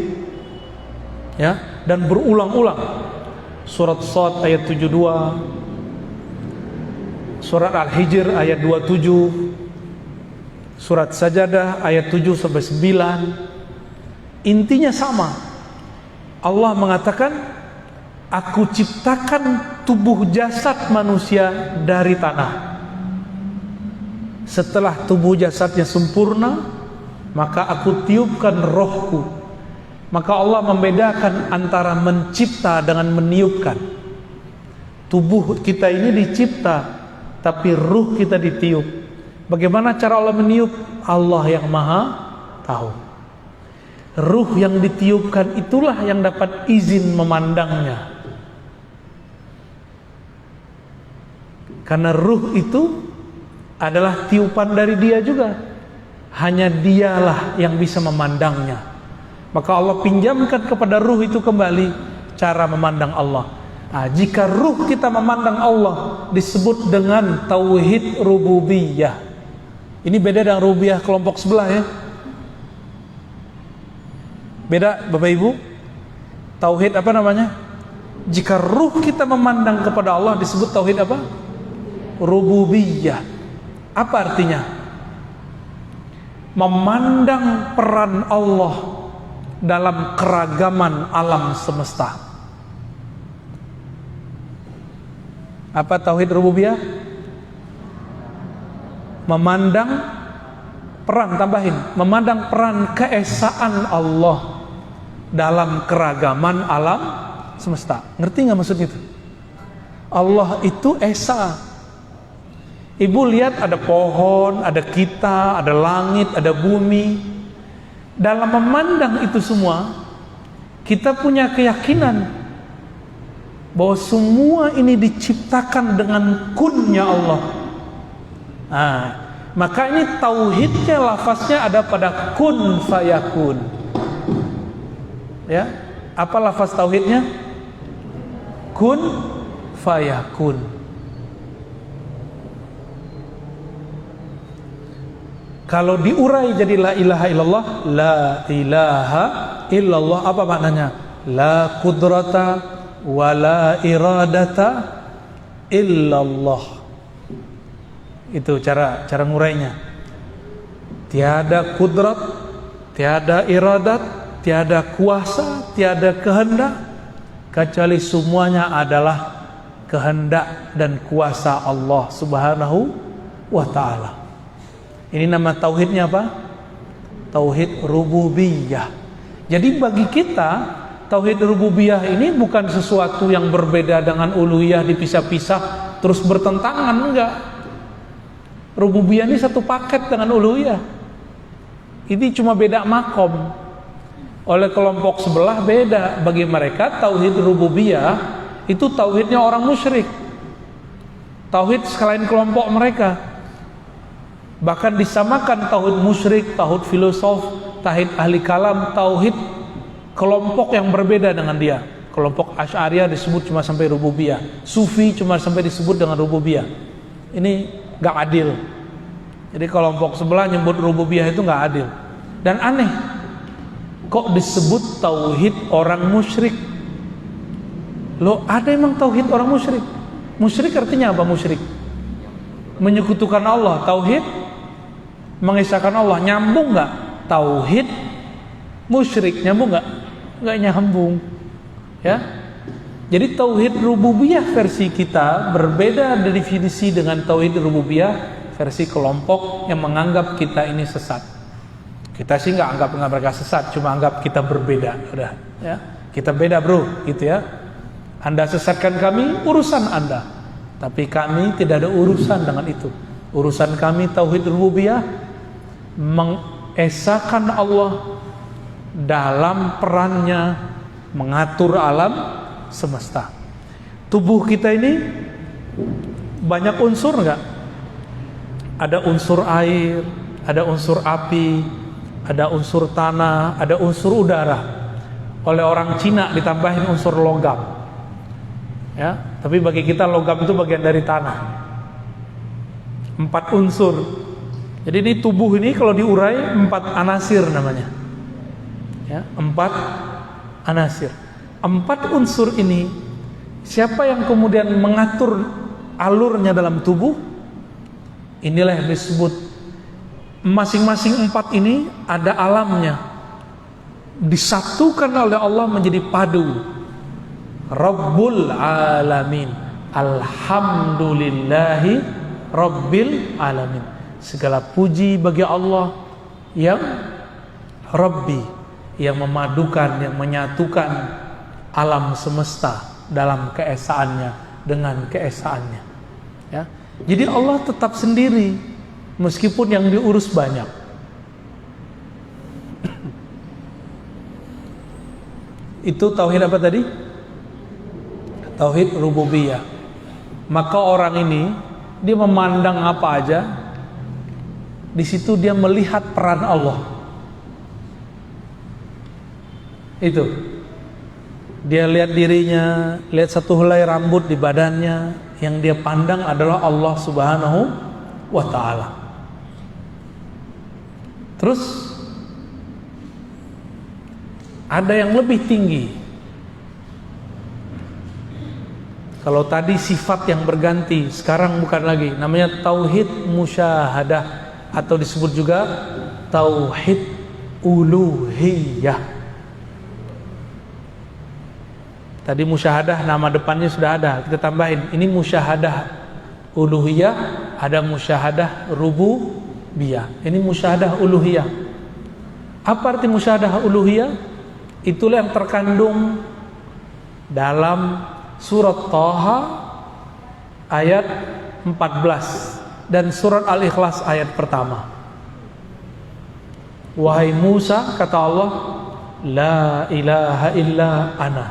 ya, dan berulang-ulang. Surat Shad ayat 72, surat Al-Hijr ayat 27, surat Sajadah ayat 7 sampai 9. Intinya sama. Allah mengatakan, aku ciptakan tubuh jasad manusia dari tanah. Setelah tubuh jasadnya sempurna, maka aku tiupkan rohku. Maka Allah membedakan antara mencipta dengan meniupkan. Tubuh kita ini dicipta, tapi ruh kita ditiup. Bagaimana cara Allah meniup? Allah yang maha tahu. Ruh yang ditiupkan itulah yang dapat izin memandangnya. Karena ruh itu adalah tiupan dari Dia juga. Hanya Dialah yang bisa memandangnya. Maka Allah pinjamkan kepada ruh itu kembali cara memandang Allah. Nah, jika ruh kita memandang Allah disebut dengan tauhid rububiyah. Ini beda dengan rububiyah kelompok sebelah ya. Beda Bapak Ibu. Tauhid apa namanya? Jika ruh kita memandang kepada Allah disebut tauhid apa? Rububiyah. Apa artinya? Memandang peran Allah dalam keragaman alam semesta. Apa tauhid rububiyah? Memandang peran, tambahin, memandang peran keesaan Allah dalam keragaman alam semesta. Ngerti nggak maksud itu? Allah itu esa. Ibu lihat ada pohon, ada kita, ada langit, ada bumi. Dalam memandang itu semua, kita punya keyakinan bahwa semua ini diciptakan dengan kunnya Allah. Nah, maka ini tauhidnya, lafaznya ada pada kun fayakun. Ya, apa lafaz tauhidnya? Kun fayakun. Kalau diurai jadi la ilaha illallah, la ilaha illallah apa maknanya? La qudrata wa la iradata illallah. Itu cara ngurainya. Tiada kudrat, tiada iradat, tiada kuasa, tiada kehendak, kecuali semuanya adalah kehendak dan kuasa Allah Subhanahu wa ta'ala. Ini nama tauhidnya apa? Tauhid rububiyah. Jadi bagi kita tauhid rububiyah ini bukan sesuatu yang berbeda dengan uluhiyah dipisah-pisah terus bertentangan, enggak. Rububiyah ini satu paket dengan uluhiyah. Ini cuma beda makom. Oleh kelompok sebelah beda. Bagi mereka tauhid rububiyah itu tauhidnya orang musyrik. Tauhid selain kelompok mereka. Bahkan disamakan tauhid musyrik, tauhid filosof, tauhid ahli kalam, tauhid kelompok yang berbeda dengan dia. Kelompok Asy'ariyah disebut cuma sampai rububiyah, Sufi cuma sampai disebut dengan rububiyah. Ini gak adil. Jadi kelompok sebelah nyebut rububiyah itu gak adil. Dan aneh, kok disebut tauhid orang musyrik? Loh, ada emang tauhid orang musyrik? Musyrik artinya apa musyrik? Menyekutukan Allah. Tauhid mengesahkan Allah. Nyambung gak? Tauhid musyrik nyambung gak? Gak nyambung ya. Jadi tauhid rububiyah versi kita berbeda definisi dengan tauhid rububiyah versi kelompok yang menganggap kita ini sesat. Kita sih nggak anggap mereka sesat, cuma anggap kita berbeda. Udah ya, kita beda bro gitu ya. Anda sesatkan kami, urusan Anda, tapi kami tidak ada urusan dengan itu. Urusan kami tauhid rububiyah, mengesahkan Allah dalam perannya mengatur alam semesta. Tubuh kita ini banyak unsur enggak? Ada unsur air, ada unsur api, ada unsur tanah, ada unsur udara. Oleh orang Cina ditambahin unsur logam. Ya, tapi bagi kita logam itu bagian dari tanah. 4 unsur. Jadi ini tubuh ini kalau diurai 4 anasir namanya. Ya, 4 anasir. 4 unsur ini siapa yang kemudian mengatur alurnya dalam tubuh? Inilah yang disebut masing-masing 4 ini ada alamnya, disatukan oleh Allah menjadi padu. Rabbul alamin, alhamdulillahi rabbil alamin. Segala puji bagi Allah yang Rabbi, yang memadukan, yang menyatukan alam semesta dalam keesaannya dengan keesaannya ya. Jadi Allah tetap sendiri meskipun yang diurus banyak. Itu tauhid apa tadi? Tauhid rububiyah. Maka orang ini dia memandang apa aja di situ dia melihat peran Allah. Itu. Dia lihat dirinya, lihat satu helai rambut di badannya, yang dia pandang adalah Allah Subhanahu wa ta'ala. Terus ada yang lebih tinggi. Kalau tadi sifat yang berganti, sekarang bukan lagi, namanya tauhid musyahadah, atau disebut juga tauhid uluhiyah. Tadi musyahadah nama depannya sudah ada, kita tambahin. Ini musyahadah uluhiyah, ada musyahadah rububiyah. Ini musyahadah uluhiyah. Apa arti musyahadah uluhiyah? Itulah yang terkandung dalam surat Thaha ayat 14 dan surat Al-Ikhlas ayat pertama. Wahai Musa, kata Allah, la ilaha illa ana.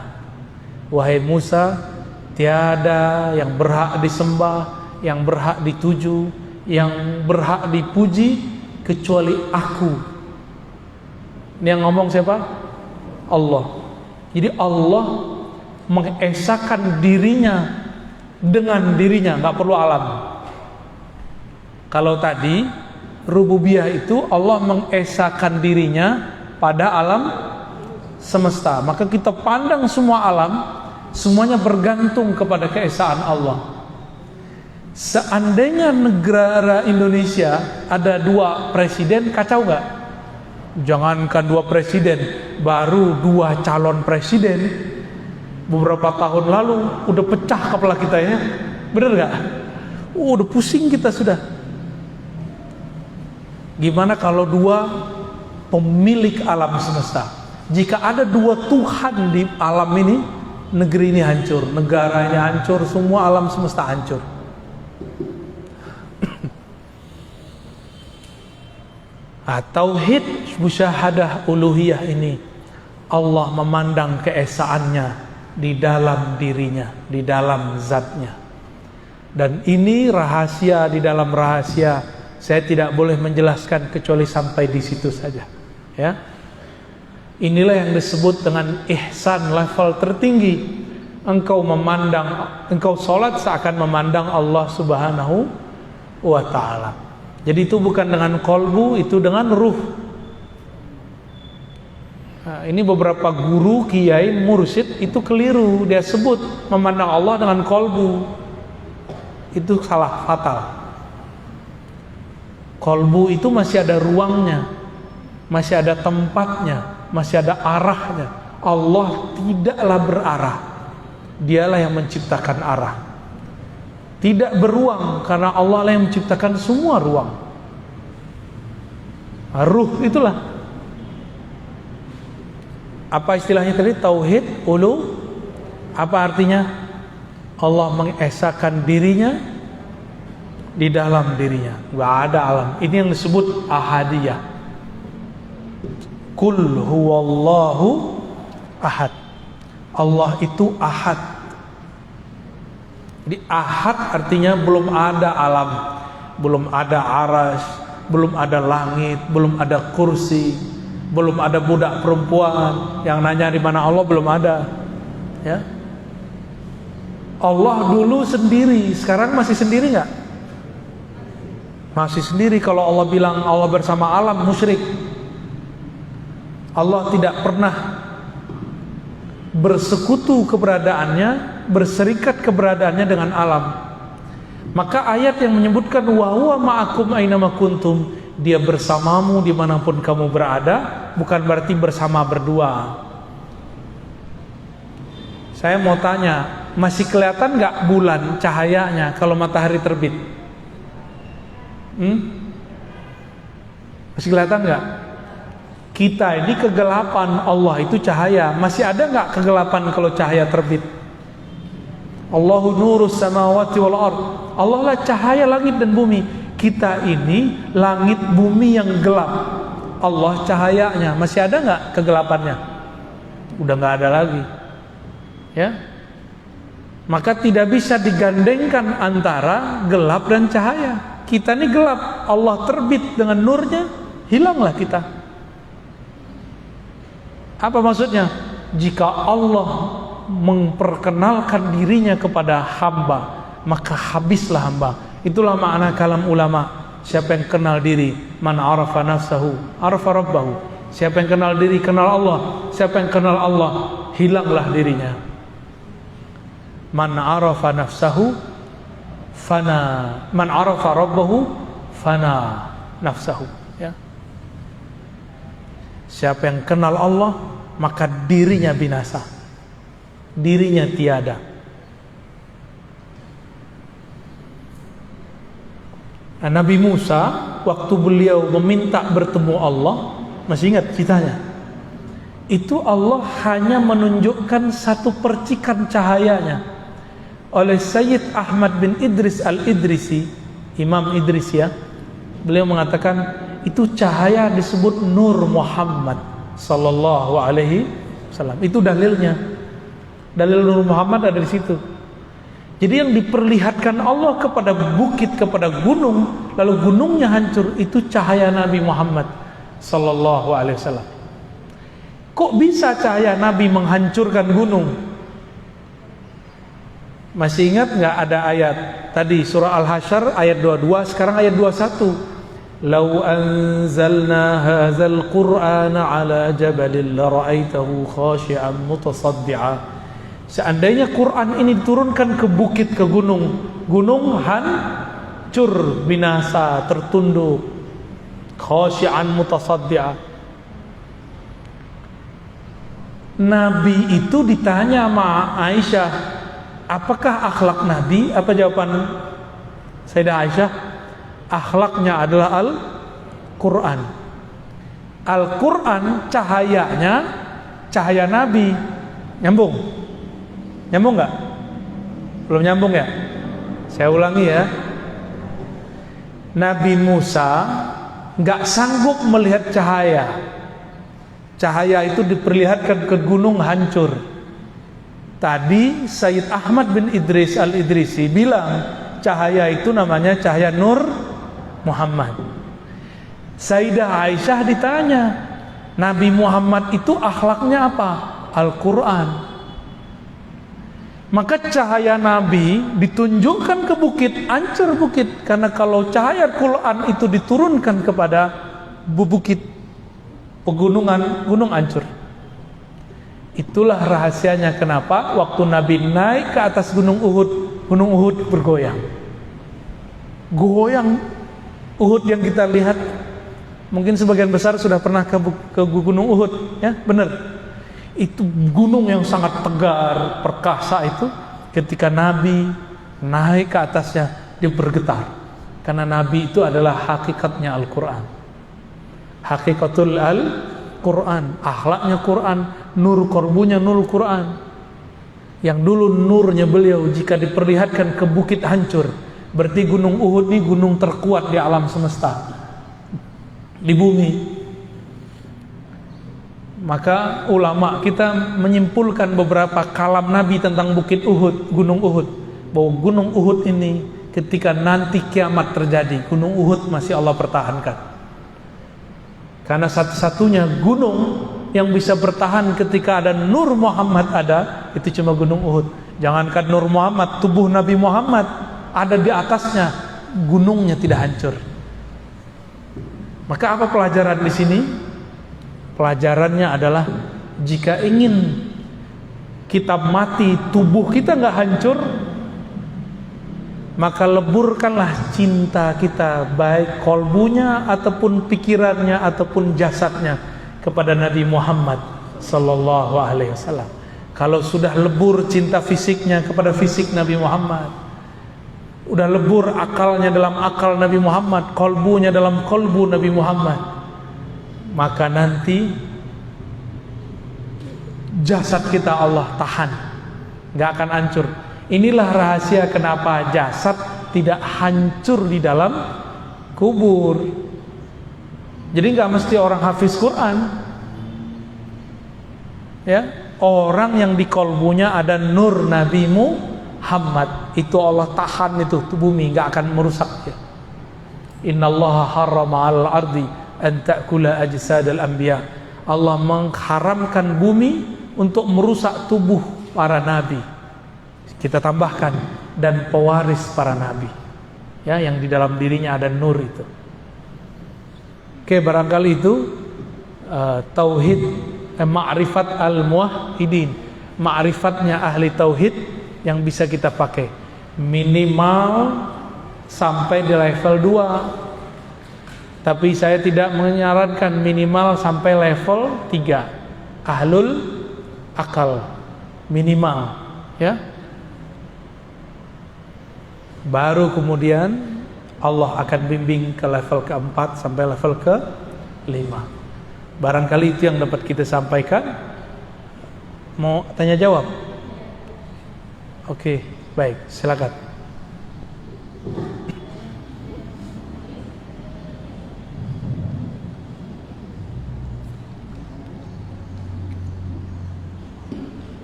Wahai Musa, tiada yang berhak disembah, yang berhak dituju, yang berhak dipuji kecuali aku. Ini yang ngomong siapa? Allah. Jadi Allah mengesahkan dirinya dengan dirinya, nggak perlu alam. Kalau tadi rububiyah itu Allah mengesahkan dirinya pada alam semesta, maka kita pandang semua alam, semuanya bergantung kepada keesaan Allah. Seandainya negara Indonesia ada 2 presiden, kacau nggak? Jangankan 2 presiden, baru 2 calon presiden beberapa tahun lalu udah pecah kepala kita ya, bener nggak? Udah pusing kita sudah. Gimana kalau 2 pemilik alam semesta? Jika ada 2 Tuhan di alam ini, negeri ini hancur, negaranya hancur, semua alam semesta hancur. Tauhid musyahadah uluhiyah ini, Allah memandang keesaannya di dalam dirinya, di dalam zatnya. Dan ini rahasia di dalam rahasia. Saya tidak boleh menjelaskan kecuali sampai di situ saja. Ya. Inilah yang disebut dengan ihsan, level tertinggi. Engkau sholat seakan memandang Allah Subhanahu wa ta'ala. Jadi itu bukan dengan kolbu, itu dengan ruh. Nah, ini beberapa guru, kiai, mursyid itu keliru. Dia sebut memandang Allah dengan kolbu. Itu salah fatal. Kolbu itu masih ada ruangnya, masih ada tempatnya, masih ada arahnya. Allah tidaklah berarah. Dialah yang menciptakan arah. Tidak beruang, karena Allah lah yang menciptakan semua ruang. Ruh itulah. Apa istilahnya tadi? Tauhid ulu. Apa artinya? Allah mengesahkan dirinya di dalam dirinya. Gak ada alam. Ini yang disebut ahadiyah. Kul huwallahu ahad. Allah itu ahad. Jadi ahad artinya belum ada alam, belum ada arasy, belum ada langit, belum ada kursi, belum ada budak perempuan yang nanya di mana Allah, belum ada. Ya. Allah dulu sendiri, sekarang masih sendiri nggak? Masih sendiri. Kalau Allah bilang Allah bersama alam, musyrik. Allah tidak pernah bersekutu keberadaannya, berserikat keberadaannya dengan alam. Maka ayat yang menyebutkan wa huwa ma'akum ainama kuntum, dia bersamamu dimanapun kamu berada, bukan berarti bersama berdua. Saya mau tanya, masih kelihatan nggak bulan cahayanya kalau matahari terbit? Masih kelihatan nggak? Kita ini kegelapan, Allah itu cahaya. Masih ada nggak kegelapan kalau cahaya terbit? Allahu nurus samawati wal ard. Allah lah cahaya langit dan bumi. Kita ini langit bumi yang gelap. Allah cahayanya. Masih ada nggak kegelapannya? Udah nggak ada lagi. Ya. Maka tidak bisa digandengkan antara gelap dan cahaya. kita ini gelap, Allah terbit dengan nurnya, hilanglah kita. Apa maksudnya? Jika Allah memperkenalkan dirinya kepada hamba, maka habislah hamba. Itulah makna kalam ulama. Siapa yang kenal diri, man arafa nafsahu arafa rabbahu. Siapa yang kenal diri, kenal Allah. Siapa yang kenal Allah, hilanglah dirinya. Man arafa nafsahu fana, man arafa rabbahu fana nafsahu, ya. Siapa yang kenal Allah, maka dirinya binasa, dirinya tiada. Nah, Nabi Musa waktu beliau meminta bertemu Allah, masih ingat ceritanya? Itu Allah hanya menunjukkan satu percikan cahayanya. Oleh Sayyid Ahmad bin Idris al-Idrisi, Imam Idris, ya, beliau mengatakan itu cahaya disebut Nur Muhammad sallallahu alaihi wasallam. Itu dalilnya. Dalil Nur Muhammad ada di situ. Jadi yang diperlihatkan Allah kepada bukit, kepada gunung, lalu gunungnya hancur, itu cahaya Nabi Muhammad sallallahu alaihi wasallam. Kok bisa cahaya Nabi menghancurkan gunung? Masih ingat nggak ada ayat tadi surah Al-Hasyr ayat 22, sekarang ayat 21. Lau anzalna hadzal qur'ana ala jabalin la ra'aitahu khashi'an mutasaddi'a. Seandainya Quran ini diturunkan ke bukit, ke gunung, gunung hancur, binasa, tertunduk, khashi'an mutasaddi'a. Nabi itu ditanya sama Aisyah, apakah akhlak Nabi? Apa jawaban Sayyidah Aisyah? Akhlaknya adalah Al-Quran. Al-Quran cahayanya cahaya Nabi. Nyambung? Nyambung nggak? Belum nyambung ya? Saya ulangi ya. Nabi Musa nggak sanggup melihat cahaya. Cahaya itu diperlihatkan ke gunung hancur. Tadi Sayyid Ahmad bin Idris al-Idrisi bilang cahaya itu namanya cahaya Nur Muhammad. Sayyidah Aisyah ditanya, Nabi Muhammad itu akhlaknya apa? Al-Quran. Maka cahaya Nabi ditunjukkan ke bukit, hancur bukit. Karena kalau cahaya Al-Quran itu diturunkan kepada bukit, pegunungan, gunung hancur. Itulah rahasianya kenapa waktu Nabi naik ke atas gunung Uhud bergoyang. Goyang Uhud yang kita lihat, mungkin sebagian besar sudah pernah ke gunung Uhud, ya, benar. Itu gunung yang sangat tegar, perkasa itu, ketika Nabi naik ke atasnya, dia bergetar. Karena Nabi itu adalah hakikatnya Al-Quran. Hakikatul Al-Quran, akhlaknya Quran, nur korbunya nur Quran. Yang dulu nurnya beliau jika diperlihatkan ke bukit hancur, berarti gunung Uhud ini gunung terkuat di alam semesta, di bumi. Maka ulama kita menyimpulkan beberapa kalam Nabi tentang bukit Uhud, gunung Uhud, bahwa gunung Uhud ini ketika nanti kiamat terjadi, gunung Uhud masih Allah pertahankan. Karena satu-satunya gunung yang bisa bertahan ketika ada Nur Muhammad ada, itu cuma gunung Uhud. Jangankan Nur Muhammad, tubuh Nabi Muhammad ada di atasnya, gunungnya tidak hancur. Maka apa pelajaran di sini? Pelajarannya adalah jika ingin kita mati, tubuh kita nggak hancur, maka leburkanlah cinta kita, baik kolbunya ataupun pikirannya ataupun jasadnya kepada Nabi Muhammad sallallahu alaihi wasallam. Kalau sudah lebur cinta fisiknya kepada fisik Nabi Muhammad, udah lebur akalnya dalam akal Nabi Muhammad, kolbunya dalam kolbu Nabi Muhammad, maka nanti jasad kita Allah tahan, nggak akan hancur. Inilah rahasia kenapa jasad tidak hancur di dalam kubur. Jadi nggak mesti orang hafiz Quran, ya, orang yang di kolbunya ada nur Nabi Muhammad, itu Allah tahan itu bumi, nggak akan merusak ya. Innallaha harrama 'alal ardi an ta'kula ajsadal anbiya. Allah mengharamkan bumi untuk merusak tubuh para nabi. Kita tambahkan dan pewaris para nabi. Ya, yang di dalam dirinya ada nur itu. Oke, barangkali itu tauhid, ma'rifat al-muwahhidin, ma'rifatnya ahli tauhid yang bisa kita pakai. Minimal sampai di level 2. Tapi saya tidak menyarankan minimal sampai level 3. Ahlul akal minimal, ya. Baru kemudian Allah akan bimbing ke level ke-4 sampai level ke-5. Barangkali itu yang dapat kita sampaikan. Mau tanya jawab? Oke, baik, silakan.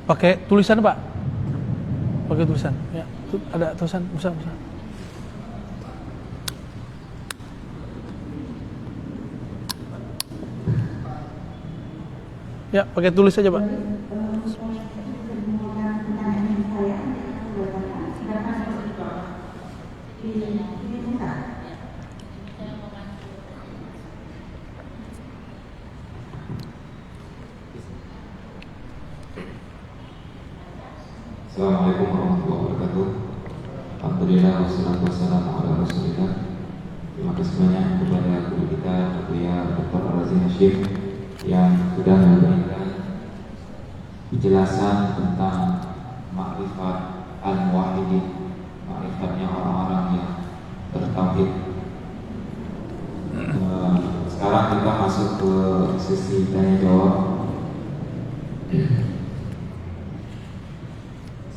Pakai tulisan, Pak? Pakai tulisan. Ya, ada tulisan besar. Ya, pakai tulis saja, Pak. Assalamualaikum warahmatullahi wabarakatuh. Alhamdulillah wassalatu wassalamu ala rasulillah. Terima kasih banyak kepada guru kita Buya Dr. Ar-Razi Hashim yang sudah memberikan penjelasan tentang makrifat al-muwahhidin, makrifatnya orang-orang yang bertauhid. Sekarang kita masuk ke sesi tanya jawab.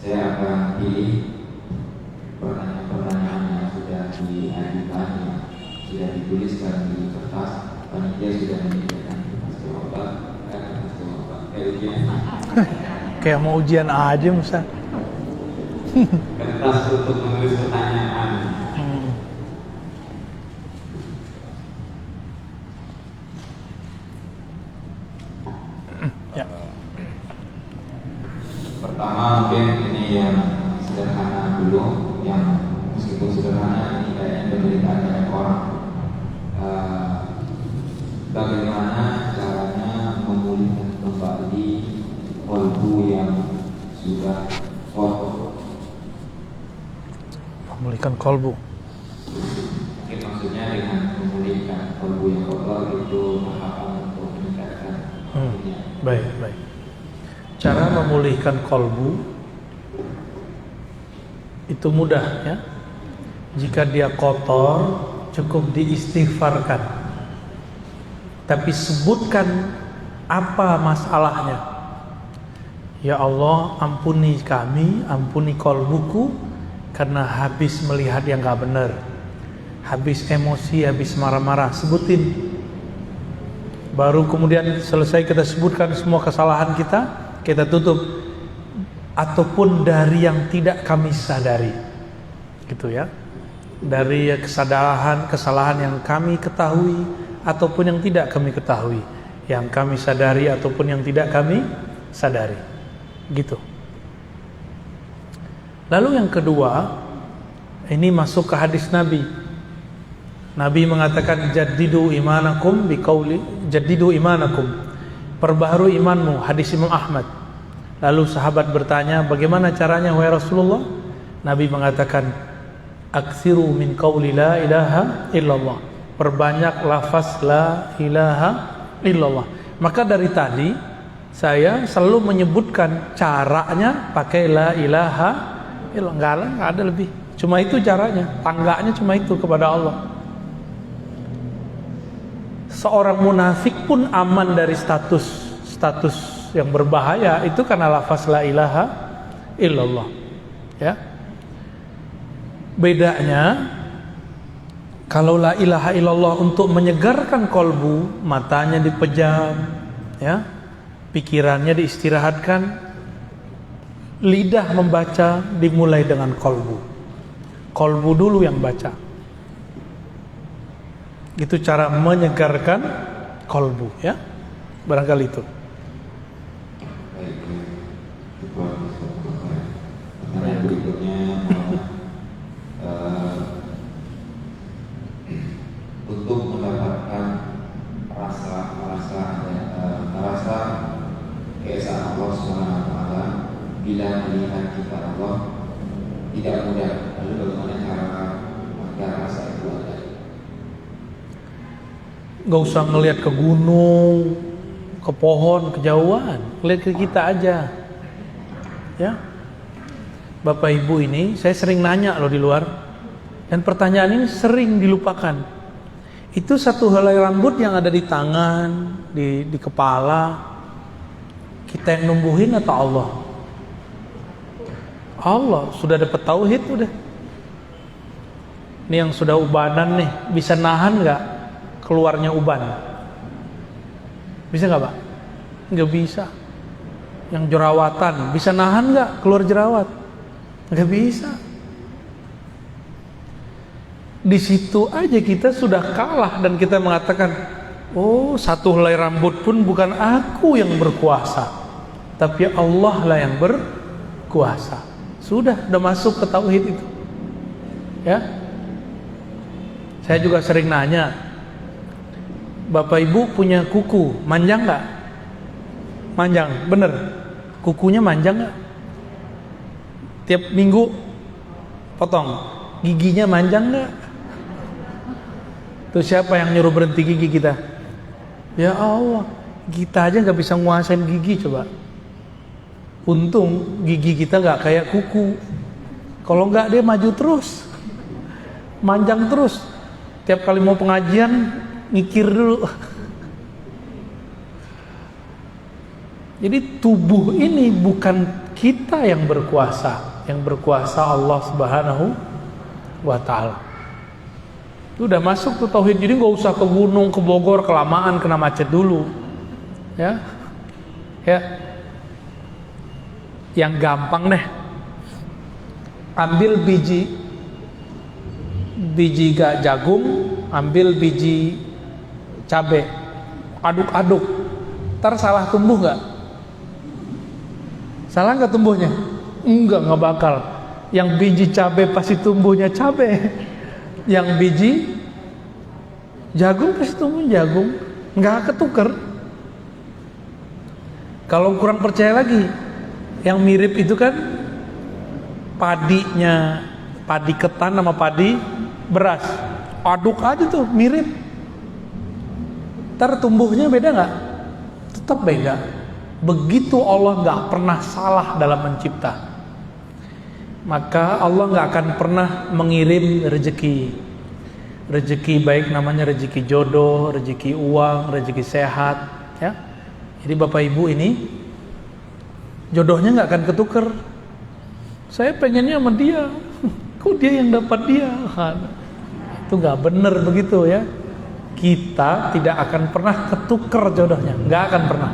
Saya akan pilih pertanyaan-pertanyaan yang sudah diajukan, yang sudah dituliskan di kertas. Panitia sudah menyediakan kertas jawaban, ujian. Kayak mau ujian aja, Ustaz. Kertas untuk menulis pertanyaan. Ya. Pertama mungkin ini yang sederhana dulu, yang meskipun sederhana ini kayak penderitaan banyak orang. Bagaimana caranya memulihkan kembali kolbu yang sudah kotor? Memulihkan kolbu. Mungkin maksudnya dengan memulihkan kolbu yang kotor itu tahapan untuk meningkatkan. Baik. Cara memulihkan kolbu itu mudah, ya. Jika dia kotor, cukup diistighfarkan. Tapi sebutkan apa masalahnya. Ya Allah, ampuni kami, ampuni kolbuku karena habis melihat yang gak benar, habis emosi, habis marah-marah. Sebutin. Baru kemudian selesai kita sebutkan semua kesalahan kita tutup. Ataupun dari yang tidak kami sadari, gitu ya. Dari kesalahan yang kami ketahui ataupun yang tidak kami ketahui, yang kami sadari ataupun yang tidak kami sadari, gitu. Lalu yang kedua, ini masuk ke hadis Nabi. Nabi mengatakan jaddidu imanakum biqauli jaddidu imanakum, perbaharui imanmu, hadis Imam Ahmad. Lalu sahabat bertanya, bagaimana caranya wahai Rasulullah? Nabi mengatakan, aksiru min qauli la ilaha illallah, perbanyak lafaz la ilaha illallah. Maka dari tadi saya selalu menyebutkan caranya pakai la ilaha illallah, nggak ada lebih. Cuma itu caranya, tangganya cuma itu kepada Allah. Seorang munafik pun aman dari status yang berbahaya itu karena lafaz la ilaha illallah, ya. Bedanya kalau la ilaha illallah untuk menyegarkan kolbu, matanya dipejam, ya, pikirannya diistirahatkan, lidah membaca dimulai dengan kolbu dulu yang baca. Itu cara menyegarkan kolbu, ya. Barangkali itu. Baik, pertanyaan berikutnya untuk mendapatkan merasa keesaan Allah Subhanahu wa taala bila melihat kita Allah tidak mudah. Lalu bagaimana cara agar rasa itu ada? Gak usah ngelihat ke gunung, ke pohon, kejauhan, lihat ke kita aja, ya. Bapak Ibu ini, saya sering nanya loh di luar, dan pertanyaan ini sering dilupakan. Itu satu helai rambut yang ada di tangan, di kepala, kita yang numbuhin atau Allah? Allah. Sudah dapat tauhid udah. Ini yang sudah ubanan nih, bisa nahan nggak keluarnya uban? Bisa nggak Pak? Nggak bisa. Yang jerawatan, bisa nahan nggak keluar jerawat? Nggak bisa. Di situ aja kita sudah kalah dan kita mengatakan, oh, satu helai rambut pun bukan aku yang berkuasa, tapi Allah lah yang berkuasa. Sudah masuk ke tauhid itu, ya. Saya juga sering nanya, Bapak Ibu punya kuku manjang nggak? Manjang, bener. Kukunya manjang nggak? Tiap minggu potong. Giginya manjang nggak? Tuh siapa yang nyuruh berhenti gigi kita? Ya Allah, kita aja nggak bisa nguasain gigi coba. Untung gigi kita nggak kayak kuku. Kalau nggak dia maju terus, manjang terus. Tiap kali mau pengajian ngikir dulu. Jadi tubuh ini bukan kita yang berkuasa, yang berkuasa Allah Subhanahu wa ta'ala. Itu udah masuk tuh tauhid. Jadi nggak usah ke gunung, ke Bogor, kelamaan kena macet dulu, ya. Yang gampang deh, ambil biji jagung, ambil biji cabai, aduk-aduk, ntar salah tumbuh nggak? Salah nggak tumbuhnya? Nggak bakal. Yang biji cabai pasti tumbuhnya cabai, yang biji jagung pasti tumbuh jagung, nggak ketuker. Kalau kurang percaya lagi, yang mirip itu kan padinya, padi ketan sama padi beras, aduk aja tuh mirip. Ntar tumbuhnya beda nggak? Tetap beda. Begitu Allah nggak pernah salah dalam mencipta, maka Allah nggak akan pernah mengirim rezeki baik namanya rezeki jodoh, rezeki uang, rezeki sehat, ya. Jadi Bapak Ibu ini jodohnya nggak akan ketuker. Saya pengennya sama dia, kok dia yang dapat dia? Itu nggak benar begitu, ya. Kita tidak akan pernah ketuker jodohnya, nggak akan pernah.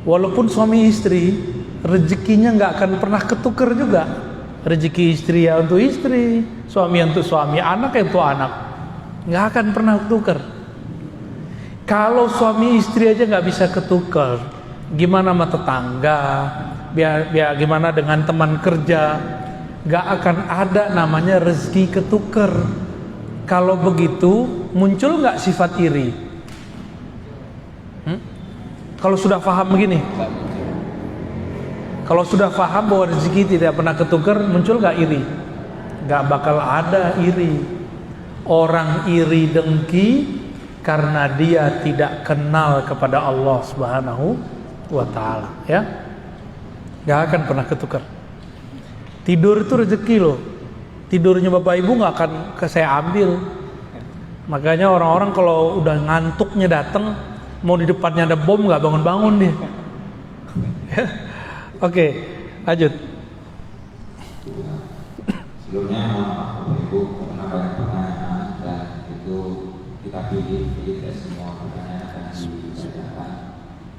Walaupun suami istri, rezekinya nggak akan pernah ketuker juga. Rezeki istri ya untuk istri, suami untuk suami, anak ya untuk anak, nggak akan pernah ketuker. Kalau suami istri aja nggak bisa ketuker, gimana sama tetangga? Biar gimana dengan teman kerja? Nggak akan ada namanya rezeki ketuker. Kalau begitu muncul nggak sifat iri? Kalau sudah paham begini, kalau sudah paham bahwa rezeki tidak pernah ketukar, muncul gak iri? Gak bakal ada iri. Orang iri dengki karena dia tidak kenal kepada Allah Subhanahu wa ta'ala, ya. Gak akan pernah ketukar. Tidur itu rezeki loh. Tidurnya Bapak Ibu gak akan saya ambil. Makanya orang-orang kalau udah ngantuknya datang, mau di depannya ada bom gak bangun-bangun dia. Oke, lanjut. Sebelumnya Bapak Ibu karena banyak pertanyaan dan itu kita pilih tidak semua pertanyaan akan dibacakan,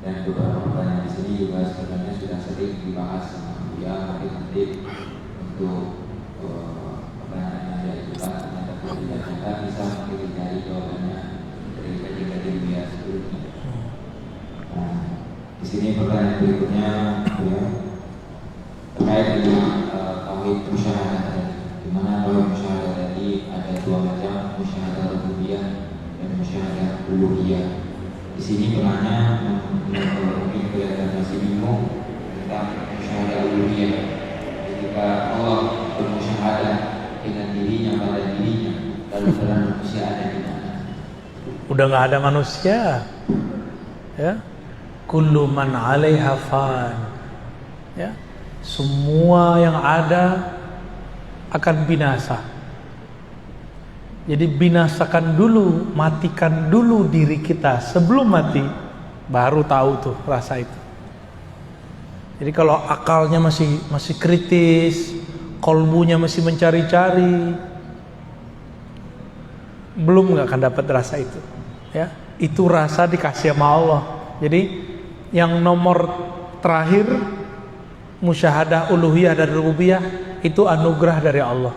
dan beberapa pertanyaan di sini juga sebenarnya sudah sering dibahas sama Buya. Mungkin nanti untuk pertanyaan yang diajukan ternyata tidak bisa menghindari sini pertanyaan berikutnya ya, terkait dengan tauhid musyahadah tadi. Di mana tauhid musyahadah tadi ada dua macam, musyahadah rububiyah dan musyahadah uluhiyah. Di sini penanya mungkin kelihatan masih bingung tentang musyahadah uluhiyah. Ketika Allah bermusyahadah dengan dirinya pada dirinya, lalu peran manusia ada di mana? Udah nggak ada manusia, ya. Kullu man 'alaiha fan, ya. Semua yang ada akan binasa. Jadi binasakan dulu, matikan dulu diri kita sebelum mati, baru tahu tuh rasa itu. Jadi kalau akalnya masih kritis, kolbunya masih mencari-cari, belum nggak akan dapat rasa itu. Ya, itu rasa dikasih sama Allah. Jadi yang nomor terakhir musyahadah uluhiyah dan rububiyah itu anugerah dari Allah.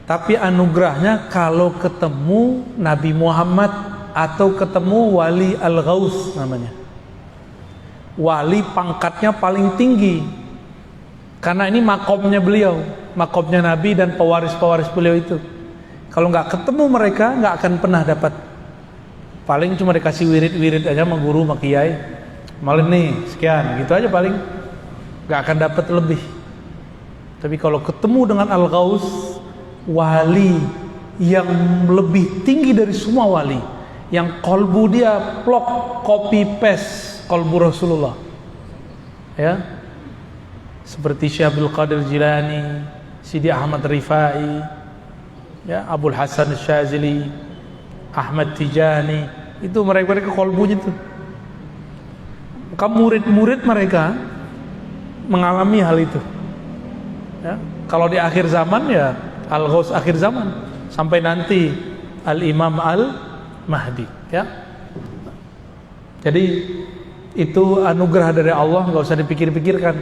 Tapi anugerahnya kalau ketemu Nabi Muhammad atau ketemu wali al-ghaus namanya. Wali pangkatnya paling tinggi. Karena ini makomnya beliau, makomnya Nabi dan pewaris-pewaris beliau itu. Kalau nggak ketemu mereka nggak akan pernah dapat. Paling cuma dikasih wirid-wirid aja sama guru, sama kiai. Malam nih sekian, gitu aja paling. Nggak akan dapat lebih. Tapi kalau ketemu dengan al-ghaus, wali yang lebih tinggi dari semua wali, yang kolbu dia plok copy paste kolbu Rasulullah, ya, seperti Syekh Abdul Qadir Jilani, Sidi Ahmad Rifai, ya, Abul Hasan Syazili, Ahmad Tijani, itu mereka kolbunya tuh. Maka murid-murid mereka mengalami hal itu, ya. Kalau di akhir zaman ya Al-Ghaus akhir zaman sampai nanti Al-Imam Al-Mahdi, ya. Jadi itu anugerah dari Allah, nggak usah dipikir-pikirkan.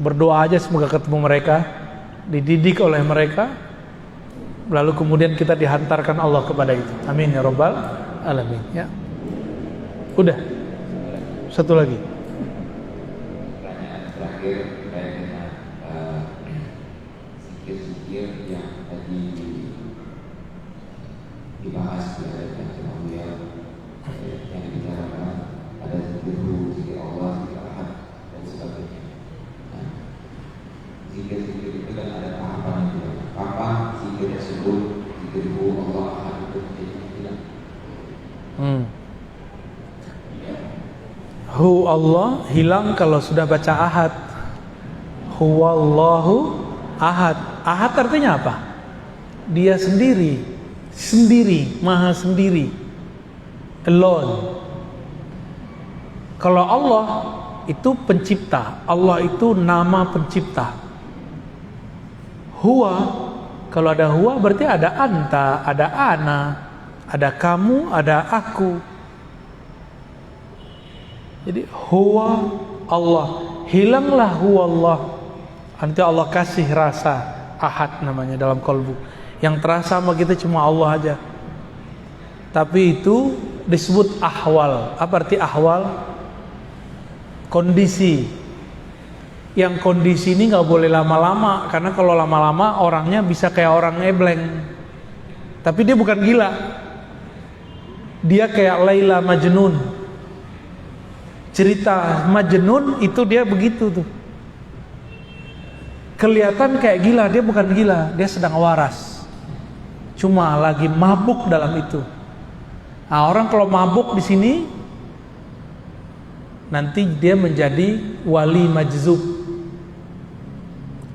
Berdoa aja semoga ketemu mereka, dididik oleh mereka, lalu kemudian kita dihantarkan Allah kepada itu. Amin ya rabbal alamin, ya. Udah. Satu lagi. Pertanyaan terakhir terkait dengan zikir-zikir yang tadi dibahas oleh Imam Buya, yang dibicarakan ada zikir Allah, zikir Ahad dan sebagainya. Nah, zikir-zikir itu kan ada tahapan itu. Kapan zikir tersebut, zikir Allah Ahad itu menjadi hilang? Hu Allah hilang kalau sudah baca ahad. Huwallahu ahad. Ahad artinya apa? Dia sendiri, maha sendiri, alone. Kalau Allah itu pencipta, Allah itu nama pencipta. Huwa, kalau ada huwa berarti ada anta, ada ana, ada kamu, ada aku. Jadi huwa Allah, hilanglah huwa Allah. Nanti Allah kasih rasa ahad namanya dalam kolbu. Yang terasa sama kita cuma Allah aja. Tapi itu disebut ahwal. Apa arti ahwal? Kondisi. Yang kondisi ini nggak boleh lama-lama, karena kalau lama-lama orangnya bisa kayak orang ngebleng. Tapi dia bukan gila. Dia kayak Laila Majnun. Cerita Majnun itu dia begitu tuh. Kelihatan kayak gila, dia bukan gila, dia sedang waras. Cuma lagi mabuk dalam itu. Nah, orang kalau mabuk di sini nanti dia menjadi wali majzub.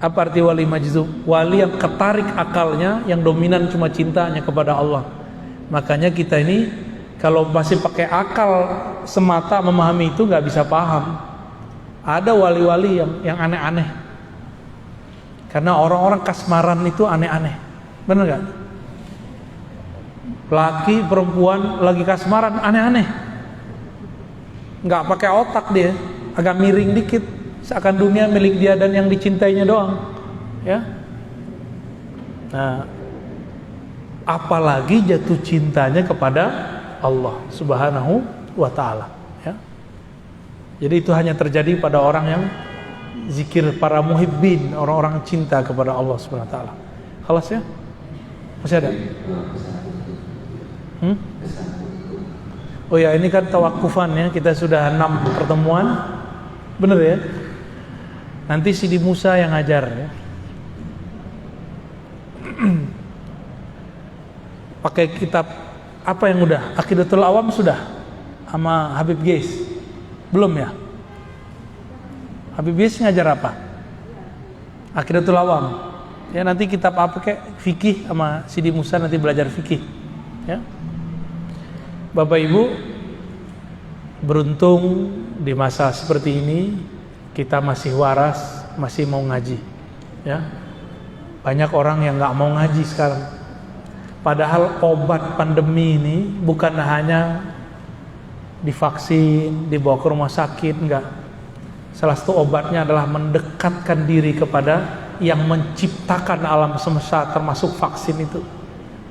Apa arti wali majzub? Wali yang ketarik akalnya, yang dominan cuma cintanya kepada Allah. Makanya kita ini kalau masih pakai akal semata memahami itu nggak bisa paham. Ada wali-wali yang aneh-aneh. Karena orang-orang kasmaran itu aneh-aneh. Benar nggak? Laki perempuan lagi kasmaran aneh-aneh. Nggak pakai otak dia, agak miring dikit. Seakan dunia milik dia dan yang dicintainya doang. Ya. Nah, apalagi jatuh cintanya kepada Allah Subhanahu wa ta'ala, ya. Jadi itu hanya terjadi pada orang yang zikir, para muhibbin, orang-orang cinta kepada Allah Subhanahu wa taala. Khalas ya? Masih ada? Oh ya, ini kan tawakufan ya, kita sudah 6 pertemuan. Bener ya? Nanti Sidi Musa yang ngajar ya. Pakai kitab apa yang udah? Aqidatul Awam sudah? Sama Habib Geis? Belum ya? Habib Geis ngajar apa? Aqidatul Awam. Ya nanti kitab apa kayak fikih sama Sidi Musa nanti belajar fikih. Ya. Bapak Ibu, beruntung di masa seperti ini kita masih waras, masih mau ngaji. Ya. Banyak orang yang nggak mau ngaji sekarang. Padahal obat pandemi ini bukan hanya divaksin, dibawa ke rumah sakit, enggak. Salah satu obatnya adalah mendekatkan diri kepada yang menciptakan alam semesta, termasuk vaksin itu,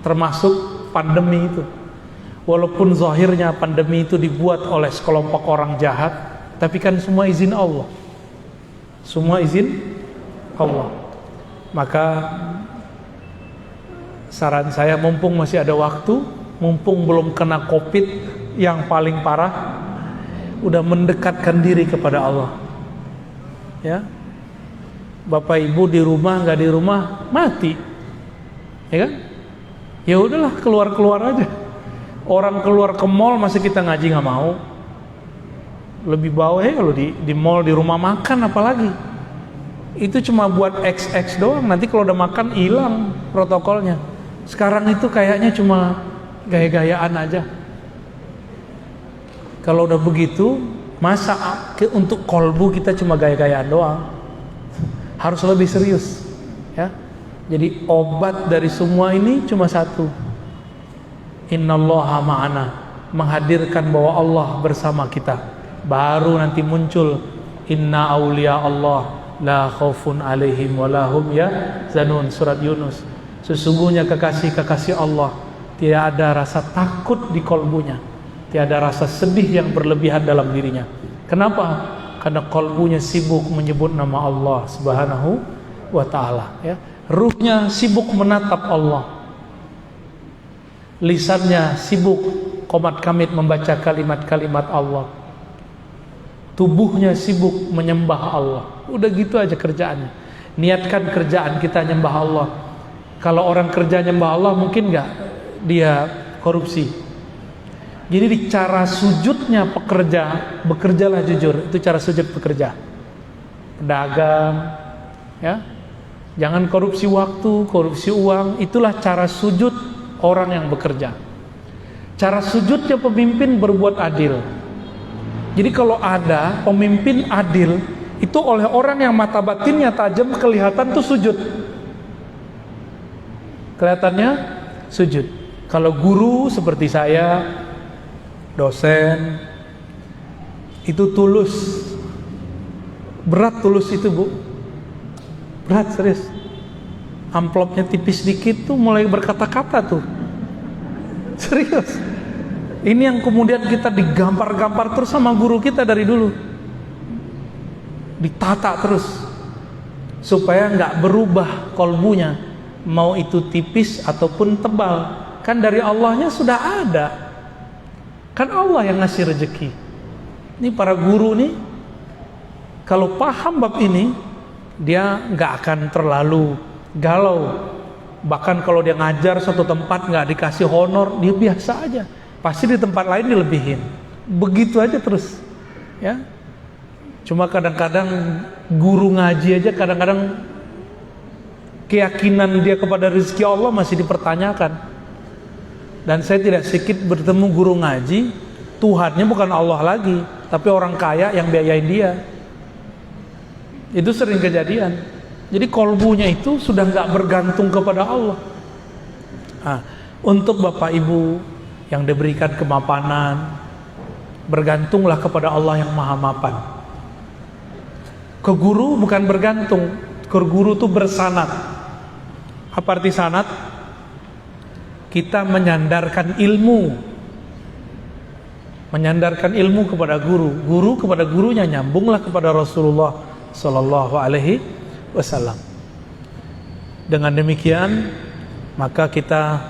termasuk pandemi itu. Walaupun zahirnya pandemi itu dibuat oleh sekelompok orang jahat, tapi kan semua izin Allah. Semua izin Allah. Maka saran saya, mumpung masih ada waktu, mumpung belum kena COVID yang paling parah, udah mendekatkan diri kepada Allah. Ya, Bapak Ibu di rumah nggak di rumah mati, ya kan? Ya udahlah, keluar aja. Orang keluar ke mall masih kita ngaji nggak mau. Lebih bawah ya kalau di mall, di rumah makan apalagi. Itu cuma buat XX doang. Nanti kalau udah makan hilang protokolnya. Sekarang itu kayaknya cuma gaya-gayaan aja. Kalau udah begitu, masa untuk kolbu kita cuma gaya-gayaan doang? Harus lebih serius, ya. Jadi obat dari semua ini cuma satu. Innallaha ma'ana, menghadirkan bahwa Allah bersama kita. Baru nanti muncul inna auliya Allah la khaufun alaihim walahum yahzanun, surat Yunus. Sesungguhnya kekasih-kekasih Allah tidak ada rasa takut di kolbunya, tidak ada rasa sedih yang berlebihan dalam dirinya. Kenapa? Karena kolbunya sibuk menyebut nama Allah Subhanahu wa ta'ala, ya. Ruhnya sibuk menatap Allah, lisannya sibuk qomat kamit membaca kalimat-kalimat Allah, tubuhnya sibuk menyembah Allah. Udah gitu aja kerjaannya. Niatkan kerjaan kita nyembah Allah. Kalau orang kerja nyembah Allah, mungkin nggak dia korupsi. Jadi di cara sujudnya pekerja, bekerjalah jujur. Itu cara sujud pekerja. Pedagang, ya. Jangan korupsi waktu, korupsi uang. Itulah cara sujud orang yang bekerja. Cara sujudnya pemimpin berbuat adil. Jadi kalau ada pemimpin adil, itu oleh orang yang mata batinnya tajam kelihatan tuh sujud. Kelihatannya sujud. Kalau guru seperti saya, dosen, itu tulus. Berat tulus itu, Bu. Berat, serius. Amplopnya tipis dikit tuh mulai berkata-kata tuh. Serius. Ini yang kemudian kita digampar-gampar terus sama guru kita dari dulu. Ditata terus supaya nggak berubah kolbunya, mau itu tipis ataupun tebal. Kan dari Allahnya sudah ada. Kan Allah yang ngasih rezeki. Ini para guru nih, kalau paham bab ini, dia nggak akan terlalu galau. Bahkan kalau dia ngajar suatu tempat nggak dikasih honor, dia biasa aja. Pasti di tempat lain dilebihin. Begitu aja terus, ya. Cuma kadang-kadang guru ngaji aja kadang-kadang keyakinan dia kepada rezeki Allah masih dipertanyakan. Dan saya tidak sedikit bertemu guru ngaji, Tuhannya bukan Allah lagi, tapi orang kaya yang biayain dia. Itu sering kejadian. Jadi kolbunya itu sudah nggak bergantung kepada Allah. Nah, untuk Bapak Ibu yang diberikan kemapanan, bergantunglah kepada Allah yang maha mapan. Ke guru bukan bergantung, ke guru itu bersanad. Apa arti sanad? Kita menyandarkan ilmu menyandarkan ilmu kepada guru, guru kepada gurunya, nyambunglah kepada Rasulullah Sallallahu Alaihi Wasallam. Dengan demikian maka kita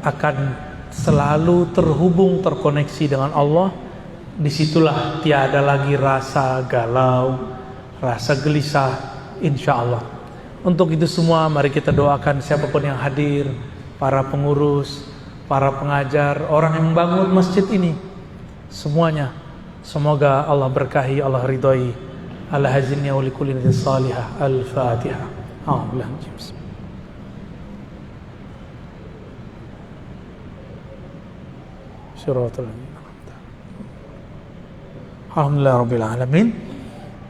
akan selalu terhubung, terkoneksi dengan Allah. Disitulah tiada lagi rasa galau, rasa gelisah, insya Allah. Untuk itu semua mari kita doakan siapapun yang hadir, para pengurus, para pengajar, orang yang membangun masjid ini, semuanya semoga Allah berkahi, Allah ridhoi. Ala hazinnya wa likulli niyatin salihah. Al-Fatihah. Alhamdulillah. Alhamdulillah Rabbil Alamin.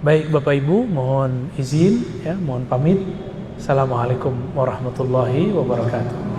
Baik Bapak Ibu, mohon izin ya, mohon pamit. Assalamualaikum warahmatullahi wabarakatuh.